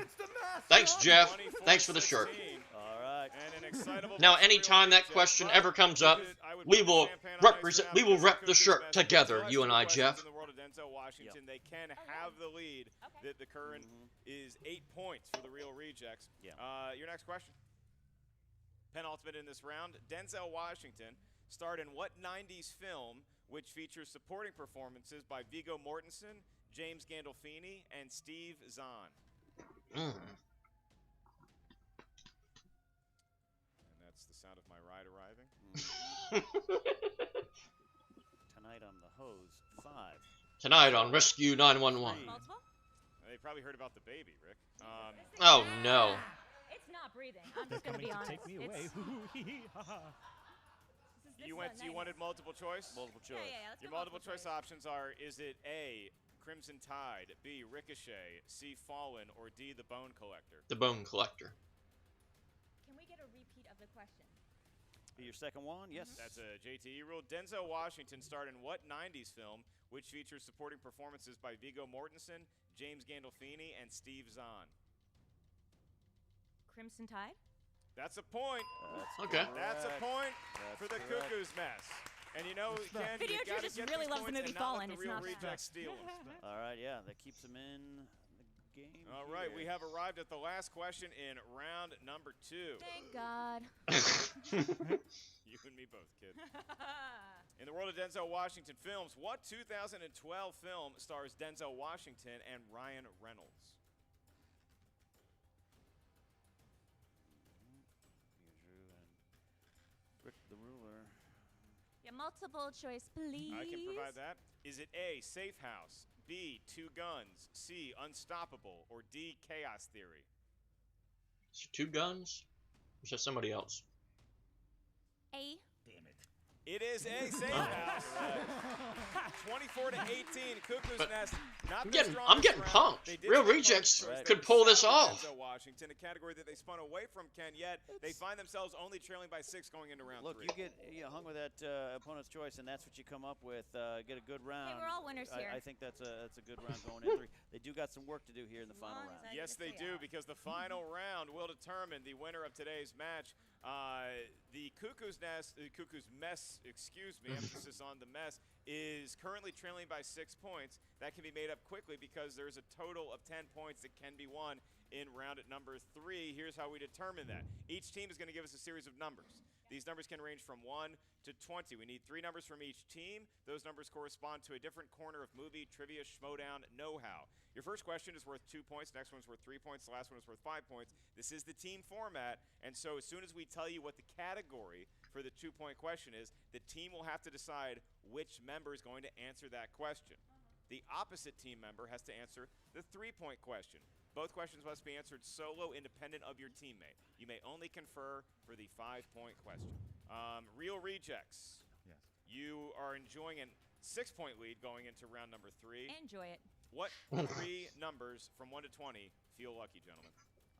Thanks, Jeff. Thanks for the shirt. 24-16, All right. and an excitable Now, but anytime real that reject, question but ever comes up, I would we put will champagne on ice represent. now We will because rep the Cuckoo's shirt Mess. together, So you that's and two I, questions Jeff. In the world of Denzel Washington, they can have the lead. The current is 8 points for the real rejects. Yeah. Your next question. Penultimate in this round. Denzel Washington starred in what 90s film which features supporting performances by Viggo Mortensen, James Gandolfini, and Steve Zahn? Mm. And that's the sound of my ride arriving. Tonight on the hose 5. Tonight on Rescue 911. Multiple? They probably heard about the baby, Rick. Oh no. It's not breathing. I'm just gonna be honest. Take me away. You wanted multiple choice? Multiple choice. Yeah, let's Your go multiple choice options are: is it A, Crimson Tide, B, Ricochet, C, Fallen, or D, The Bone Collector? The Bone Collector. Can we get a repeat of the question? Be your second one? Yes. That's a JTE rule. Denzel Washington starred in what 90s film which features supporting performances by Viggo Mortensen, James Gandolfini, and Steve Zahn? Crimson Tide? That's a point. Okay. That's a point That's for the correct. Cuckoo's Mess. And you know, Ken, Video you Drew gotta just get really these loves the points movie and not Fallen. let the It's real not rejects steal them. All right, yeah, that keeps him in the game. All right, we here. have arrived at the last question in round number 2. Thank God. You and me both, kid. In the world of Denzel Washington films, what 2012 film stars Denzel Washington and Ryan Reynolds? multiple choice, please. I can provide that. Is it A, Safe House, B, Two Guns, C, Unstoppable, or D, Chaos Theory? Is it 2 guns? Or is that somebody else? A. Damn it. It is A, Safe House. 24 to 18, Cuckoo's But Nest. Not I'm getting pumped. Real Rejects could pull this off. Washington, a category that they spun away from, Ken, yet they find themselves only trailing by 6 going into round 3. Look, you get hung with that opponent's choice, and that's what you come up with. Get a good round. Hey, we're all winners here. I think that's a good round going in 3. They do got some work to do here in the final round. Yes, they do, because the final round will determine the winner of today's match. The Cuckoo's Mess, excuse me, emphasis on the mess, is currently trailing by 6 points. That can be made up quickly because there's a total of 10 points that can be won in round at number 3. Here's how we determine that. Each team is going to give us a series of numbers. These numbers can range from 1 to 20. We need 3 numbers from each team. Those numbers correspond to a different corner of movie, trivia, Schmoedown, know-how. Your first question is worth 2 points. Next one's worth 3 points. The last one is worth 5 points. This is the team format, and so as soon as we tell you what the category for the 2-point question is, the team will have to decide which member is going to answer that question. The opposite team member has to answer the 3-point question. Both questions must be answered solo, independent of your teammate. You may only confer for the 5-point question. Real Rejects. Yes. You are enjoying a 6-point lead going into round number 3. Enjoy it. What 3 numbers from 1 to 20 feel lucky, gentlemen?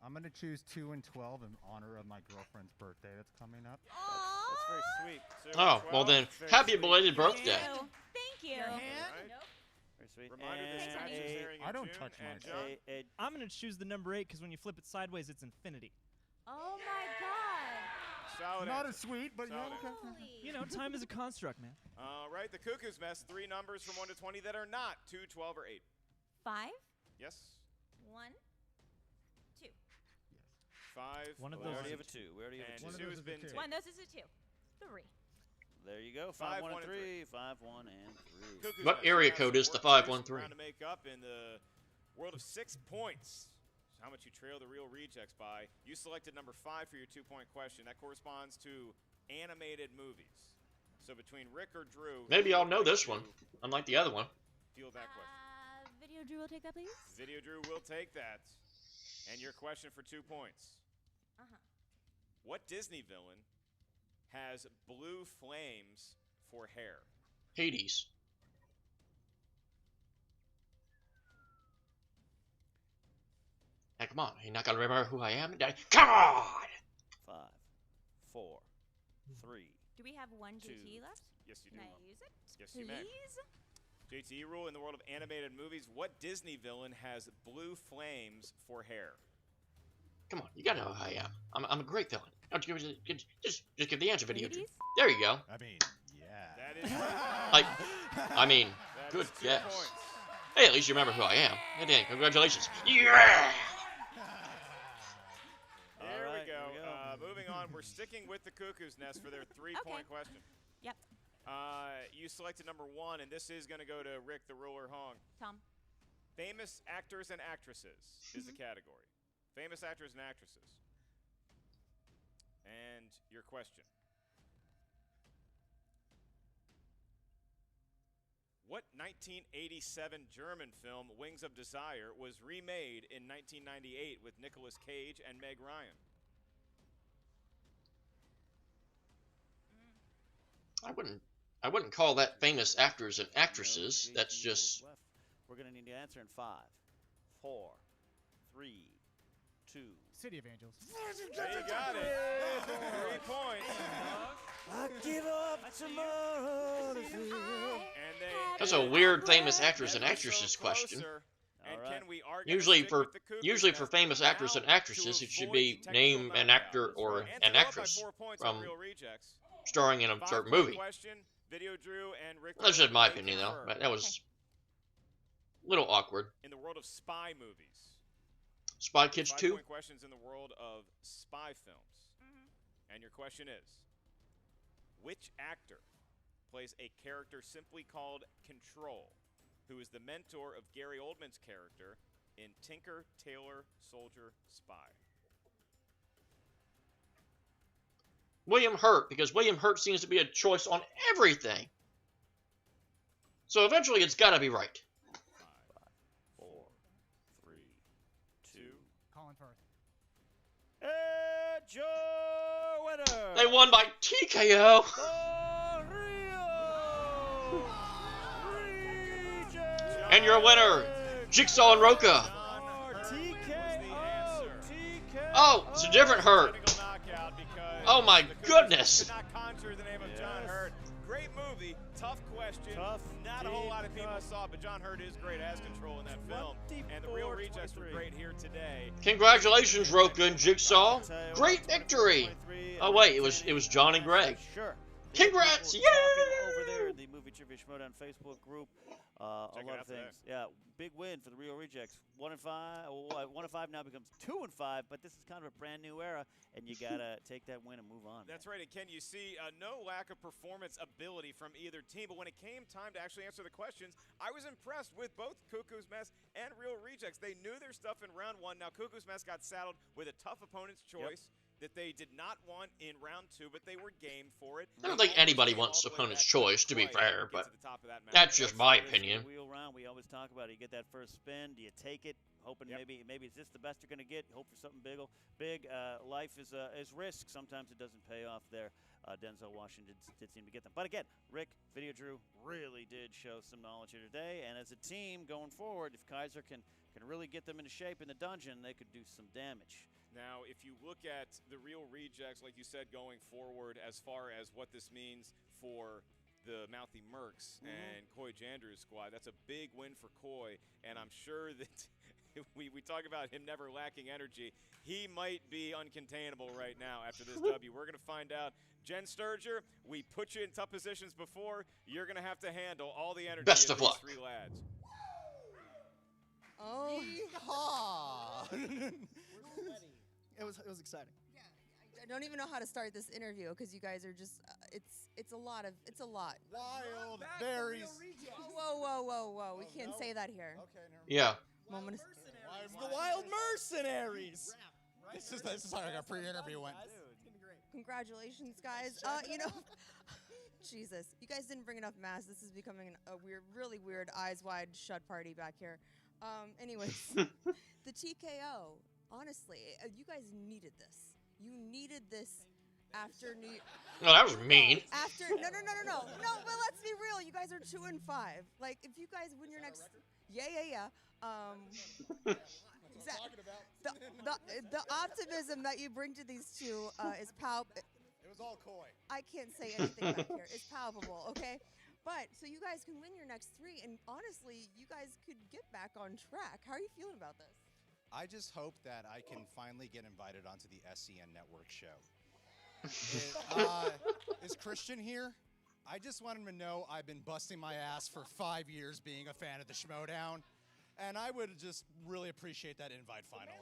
I'm going to choose 2 and 12 in honor of my girlfriend's birthday that's coming up. That's very sweet. Oh, well then, happy belated birthday. Thank you. Nope. Very sweet. Reminder, this And match is airing in I don't June, touch and myself. John? I'm going to choose the number 8 because when you flip it sideways, it's infinity. Oh my God. Solid Not answer. as sweet, but yeah, Solid okay. Holy. You know, time is a construct, man. All right, the Cuckoo's Mess, 3 numbers from 1 to 20 that are not 2, 12, or 8. 5, Yes? 1, 2. 5. One of We those already is have a 2. We already have And a 2. One of 2 those has is a been 2. 2. One, those is a 2. 3. There you go. 5, 1, and 3. 5, 1, and 3. Cuckoo's What Mess, area you have code some is the work to do, 513? some ground to make up in the world of 6 points. How much you trail the Real Rejects by. You selected number 5 for your 2-point question. That corresponds to animated movies. So between Rick or Drew, Maybe I'll know this one, unlike the other one. field that question. Video Drew will take that, please. Video Drew will take that. And your question for 2 points. What Disney villain has blue flames for hair? Hades. Hey, come on. You're not going to remember who I am? Come on! 5, 4, 3. Do we have one 2. JT left? Yes, you do. Can I use it? Yes, you Please? may. JT rule in the world of animated movies. What Disney villain has blue flames for hair? Come on. You got to know who I am. I'm a great villain. Don't you just give the answer, video. Ladies? There you go. I mean, yeah. That is right. Like, I mean, That good is 2 guess. points. Hey, at least you remember who I am. Hey, Dan, congratulations. Yeah! Here All right, we go. here we go. Moving on, we're sticking with the Cuckoo's Nest for their 3-point question. Yep. You selected number 1, and this is going to go to Rick the Ruler Hong. Tom. Famous actors and actresses is the category. Famous actors and actresses. And your question. What 1987 German film, Wings of Desire, was remade in 1998 with Nicolas Cage and Meg Ryan? I wouldn't call that famous actors and actresses. That's just We're going to need to answer in 5, 4, 3, 2. City of Angels. There you got it. 3 points. I give up tomorrow. And they that's a weird famous actors and actresses question. closer. And All right. can we argue Usually stick for with the Cuckoo's Nest famous actors now and actresses, to it should avoid be technical name an actor meltdowns? or And an to go up by actress 4 points from on Real Rejects. starring in a certain 5-point movie. Question, Video Drew and Rick. That's just my They opinion, though. confer. But that was a little awkward. In the world of spy movies. Spy Kids 2. 5-point questions in the world of spy films. And your question is, which actor plays a character simply called Control, who is the mentor of Gary Oldman's character in Tinker, Tailor, Soldier, Spy? William Hurt, because William Hurt seems to be a choice on everything. So eventually it's got to be right. 5, 4, 3, 2. Colin Firth. And your winner. They won by TKO. And your winner, Jigsaw and Roca. Oh, it's a different Hurt. Oh my goodness. Great movie, tough question. Not a whole lot of people saw it, but John Hurt is great as control in that film. And the Real Rejects were great here today. Congratulations, Roca and Jigsaw. Great victory. Oh wait, it was John and Greg. Sure. Congrats! Yay! Over there in the Movie Trivia Schmoedown Facebook group. A lot of things. Yeah, big win for the Real Rejects. 1 and 5. 1 and 5 now becomes 2 and 5, but this is kind of a brand new era, and you gotta take that win and move on. That's right, and Ken, you see no lack of performance ability from either team, but when it came time to actually answer the questions, I was impressed with both Cuckoo's Mess and Real Rejects. They knew their stuff in round 1. Now Cuckoo's Mess got saddled with a tough opponent's choice. That they did not want in round 2, but they were game for it. I don't think anybody wants opponent's choice, to be fair, but that's just my opinion. Wheel round, we always talk about it. You get that first spin, do you take it, hoping maybe is this the best you're going to get? Hope for something big. Life is risk. Sometimes it doesn't pay off there. Denzel Washington did seem to get them. But again, Rick, Video Drew really did show some knowledge here today. And as a team going forward, if Kaiser can really get them into shape in the dungeon, they could do some damage. Now, if you look at the Real Rejects, like you said, going forward, as far as what this means for the Mouthy Mercs and Coy Jandrew's squad, that's a big win for Coy, and I'm sure that we talk about him never lacking energy. He might be uncontainable right now after this W. We're going to find out. Jen Sturger, we put you in tough positions before. You're going to have to handle all the energy Best of of these luck. 3 lads. Oh. It was exciting. I don't even know how to start this interview because you guys are just it's a lot. Wild berries. Whoa. We can't say that here. Okay, never mind. Yeah. Moment of The Wild Mercenaries. This is how our pre-interview went. Congratulations, guys. Jesus, you guys didn't bring enough mass. This is becoming a really weird eyes wide shut party back here. Anyways, the TKO. Honestly, you guys needed this. You needed this after New. No, that was mean. After no. But let's be real. You guys are 2 and 5. Like if you guys win your next. Yeah. The optimism that you bring to these two is palpable. It was all coy. I can't say anything back here. It's palpable, okay? But so you guys can win your next 3, and honestly, you guys could get back on track. How are you feeling about this? I just hope that I can finally get invited onto the SCN Network show. Is Christian here? I just want him to know I've been busting my ass for 5 years being a fan of the Schmoedown, and I would just really appreciate that invite finally.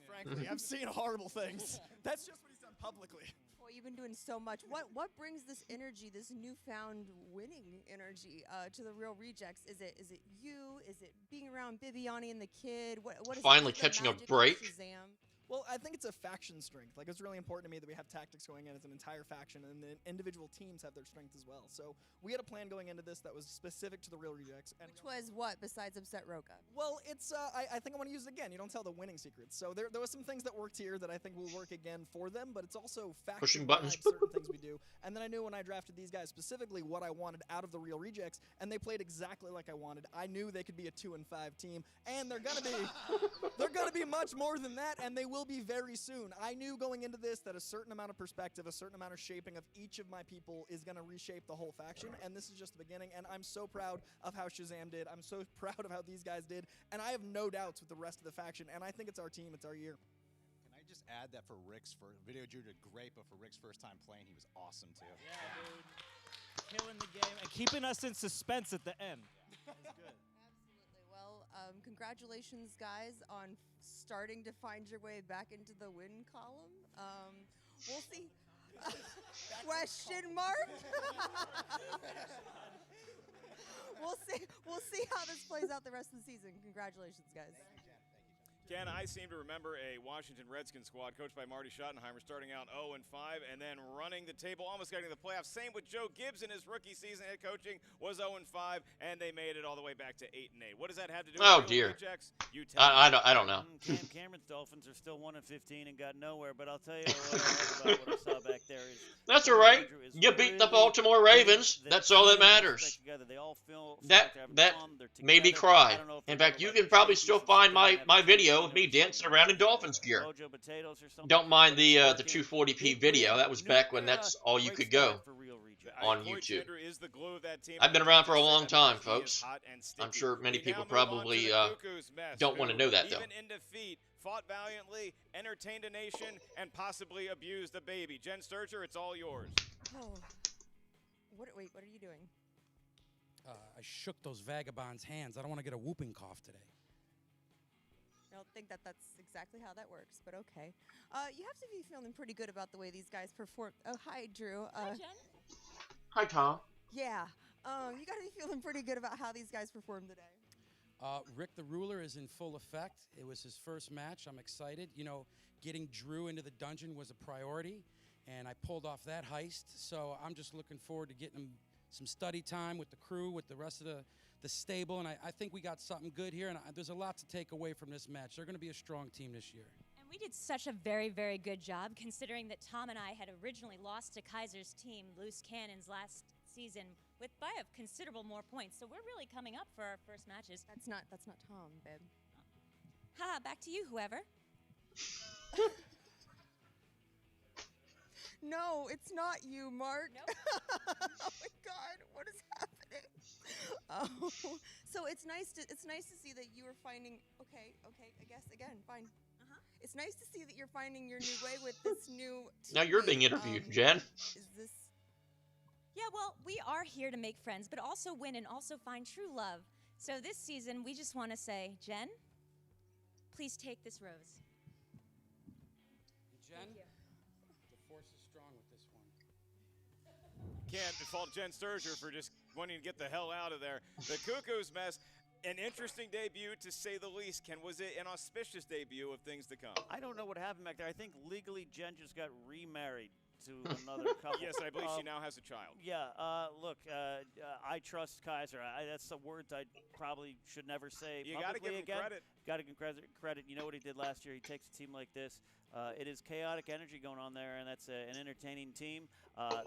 Frankly, I've seen horrible things. That's just what he's done publicly. Boy, you've been doing so much. What brings this energy, this newfound winning energy, to the Real Rejects? Is it you? Is it being around Bibiani and the kid? What is Finally it? catching a Magic of break? Shazam? Well, I think it's a faction strength. Like, it's really important to me that we have tactics going in as an entire faction, and the individual teams have their strength as well. So we had a plan going into this that was specific to the Real Rejects. And Which was what, besides Upset Roca? well, it's I think I want to use it again. You don't tell the winning secrets. So there was some things that worked here that I think will work again for them, but it's also Pushing faction-wide, buttons. certain things we do. And then I knew when I drafted these guys specifically what I wanted out of the Real Rejects, and they played exactly like I wanted. I knew they could be a 2 and 5 team, and they're gonna be much more than that, and they will be very soon. I knew going into this that a certain amount of perspective, a certain amount of shaping of each of my people is going to reshape the whole faction, and this is just the beginning, and I'm so proud of how Shazam did. I'm so proud of how these guys did, and I have no doubts with the rest of the faction, and I think it's our team, it's our year. Can I just add that for Rick's first video, Drew did great, but for Rick's first time playing, he was awesome too. Yeah, dude. Killing the game and keeping us in suspense at the end. That was good. Absolutely. Well, congratulations, guys, on starting to find your way back into the win column. We'll see. Question mark? We'll see how this plays out the rest of the season. Congratulations, guys. Ken, I seem to remember a Washington Redskins squad coached by Marty Schottenheimer starting out 0-5 and then running the table, almost getting to the playoffs. Same with Joe Gibbs in his rookie season. Head coaching was 0-5, and they made it all the way back to 8-8. What does that have to do with Oh, Real dear. Rejects? You tell I me. don't know. Cameron's Dolphins are still 1-15 and got nowhere, but I'll tell you what I like about what I saw back there is That's all right. Andrew is You beat the really Baltimore Ravens. getting the That's all that team matters. aspect together. They all feel That like they're having that fun, they're made me together. cry. I don't know if In they're fact, gonna, you like, can probably shake still each other find down and have my a team video of scene me or dancing something, around in Dolphins gear. Mojo potatoes or something. Don't mind but it's the working. 240p Big video. win, That was new back when era, that's all you great could start go for Real Rejects. on Coy YouTube. Chandler is the glue of that team. I've been I around can for a say long that because time, he is folks. hot and sticky. I'm sure many We people now move on to probably the Cuckoo's Mess, don't want to who, know that, though. even in defeat, fought valiantly, entertained a nation, and possibly abused a baby. Jen Sturger, it's all yours. Oh. Wait, what are you doing? I shook those vagabonds' hands. I don't want to get a whooping cough today. I don't think that's exactly how that works, but okay. You have to be feeling pretty good about the way these guys perform. Oh, hi, Drew. Hi, Jen. Hi, Tom. Yeah. You got to be feeling pretty good about how these guys performed today. Rick the Ruler is in full effect. It was his first match. I'm excited. You know, getting Drew into the dungeon was a priority, and I pulled off that heist. So I'm just looking forward to getting him some study time with the crew, with the rest of the stable, and I think we got something good here, and there's a lot to take away from this match. They're going to be a strong team this year. And we did such a very, very good job, considering that Tom and I had originally lost to Kaiser's team, Loose Cannons, last season by a considerable more points. So we're really coming up for our first matches. That's not Tom, babe. Ha, back to you, whoever. No, it's not you, Mark. Nope. Oh my God, what is happening? Oh, so it's nice to see that you are finding. Okay, I guess again, fine. It's nice to see that you're finding your new way with this new. Now you're being teammate. interviewed, Jen. Is this? Yeah, well, we are here to make friends, but also win and also find true love. So this season, we just want to say, Jen, please take this rose. Jen, the force is strong with this one. Can't fault Jen Sturger for just wanting to get the hell out of there. The Cuckoo's Mess, an interesting debut to say the least. Ken, was it an auspicious debut of things to come? I don't know what happened back there. I think legally Jen just got remarried to another couple. Yes, I believe she now has a child. Yeah, look, I trust Kaiser. That's a word I probably should never say You got to give publicly him again. credit. Got to give credit. You know what he did last year? He takes a team like this. It is chaotic energy going on there, and that's an entertaining team.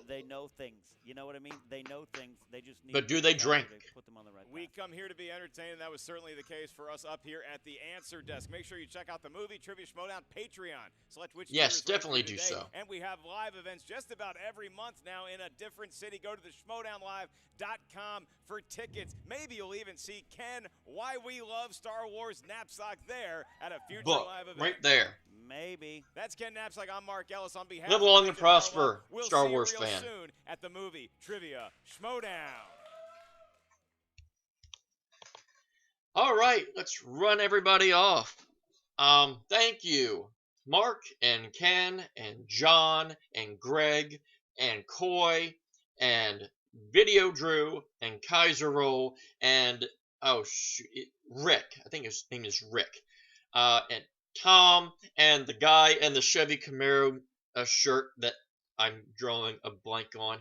They know things. You know what I mean? They know things. They just need. But do they drink? To put them on the right We path. come here to be entertained, and that was certainly the case for us up here at the Answer Desk. Make sure you check out the movie Trivia Schmoedown Patreon. Select which tier Yes, is right for definitely you do today. so. And we have live events just about every month now in a different city. Go to the schmoedownlive.com for tickets. Maybe you'll even see Ken Why We Love Star Wars knapsack there at a future Book, live event. right there. Maybe. That's Ken Knapsack. I'm Mark Ellis on behalf Live of long and Legend prosper, Harlow. We'll Star see Wars you real fan. soon at the movie Trivia Schmoedown. All right, let's run everybody off. Thank you, Mark and Ken and John and Greg and Coy and Video Drew and Kaiser Roll and Rick. I think his name is Rick. And Tom and the guy in the Chevy Camaro shirt that I'm drawing a blank on.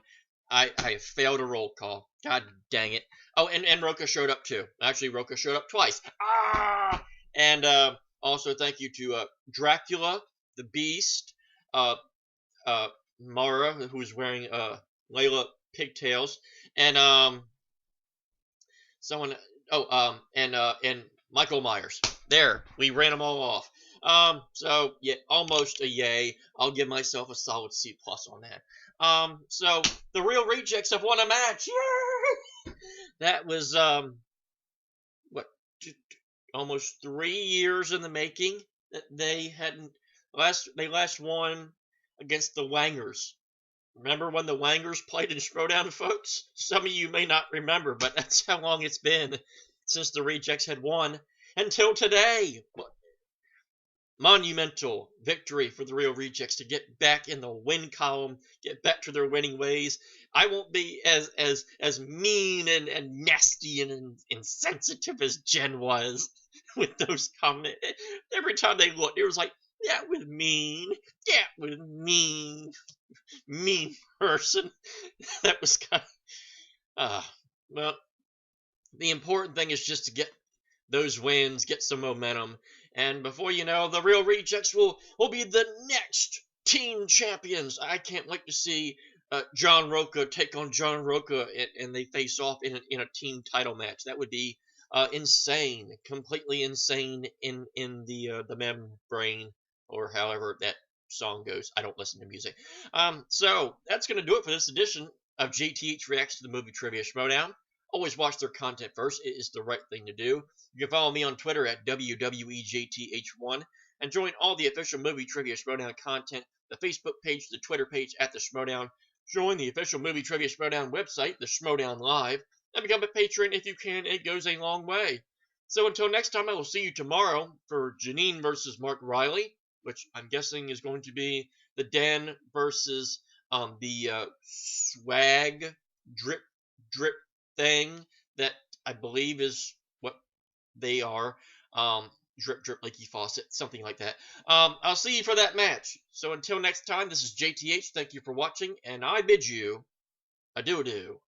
I failed a roll call. God dang it. Oh, and Roka showed up too. Actually, Roka showed up twice. Ah! And also thank you to Dracula, the Beast, Mara, who's wearing Layla pigtails, and someone. Oh, and Michael Myers. There, we ran them all off. So yeah, almost a yay. I'll give myself a solid C+ on that. So the Real Rejects have won a match. Yay! That was almost 3 years in the making. That they last won against the Wangers. Remember when the Wangers played in Schmoedown, folks? Some of you may not remember, but that's how long it's been since the Rejects had won until today. Monumental victory for the Real Rejects to get back in the win column, get back to their winning ways. I won't be as mean and nasty and insensitive as Jen was. with those comments. Every time they looked, it was like, that was mean. That was mean. Mean person. That was kind of, well, the important thing is just to get those wins, get some momentum, and before you know, the Real Rejects will be the next team champions. I can't wait to see John Roca take on John Roca, and they face off in a team title match. That would be insane, completely insane in the membrane, or however that song goes. I don't listen to music. So that's gonna do it for this edition of JTH Reacts to the Movie Trivia Schmoedown. Always watch their content first. It is the right thing to do. You can follow me on Twitter at WWEJTH1 and join all the official Movie Trivia Schmoedown content, the Facebook page, the Twitter page at the Schmoedown. Join the official Movie Trivia Schmoedown website, the Schmoedown Live, and become a patron if you can. It goes a long way. So until next time, I will see you tomorrow for Janine versus Mark Riley, which I'm guessing is going to be the Den versus the swag drip thing that I believe is what they are. Drip leaky faucet, something like that. I'll see you for that match. So until next time, this is JTH. Thank you for watching, and I bid you adieu.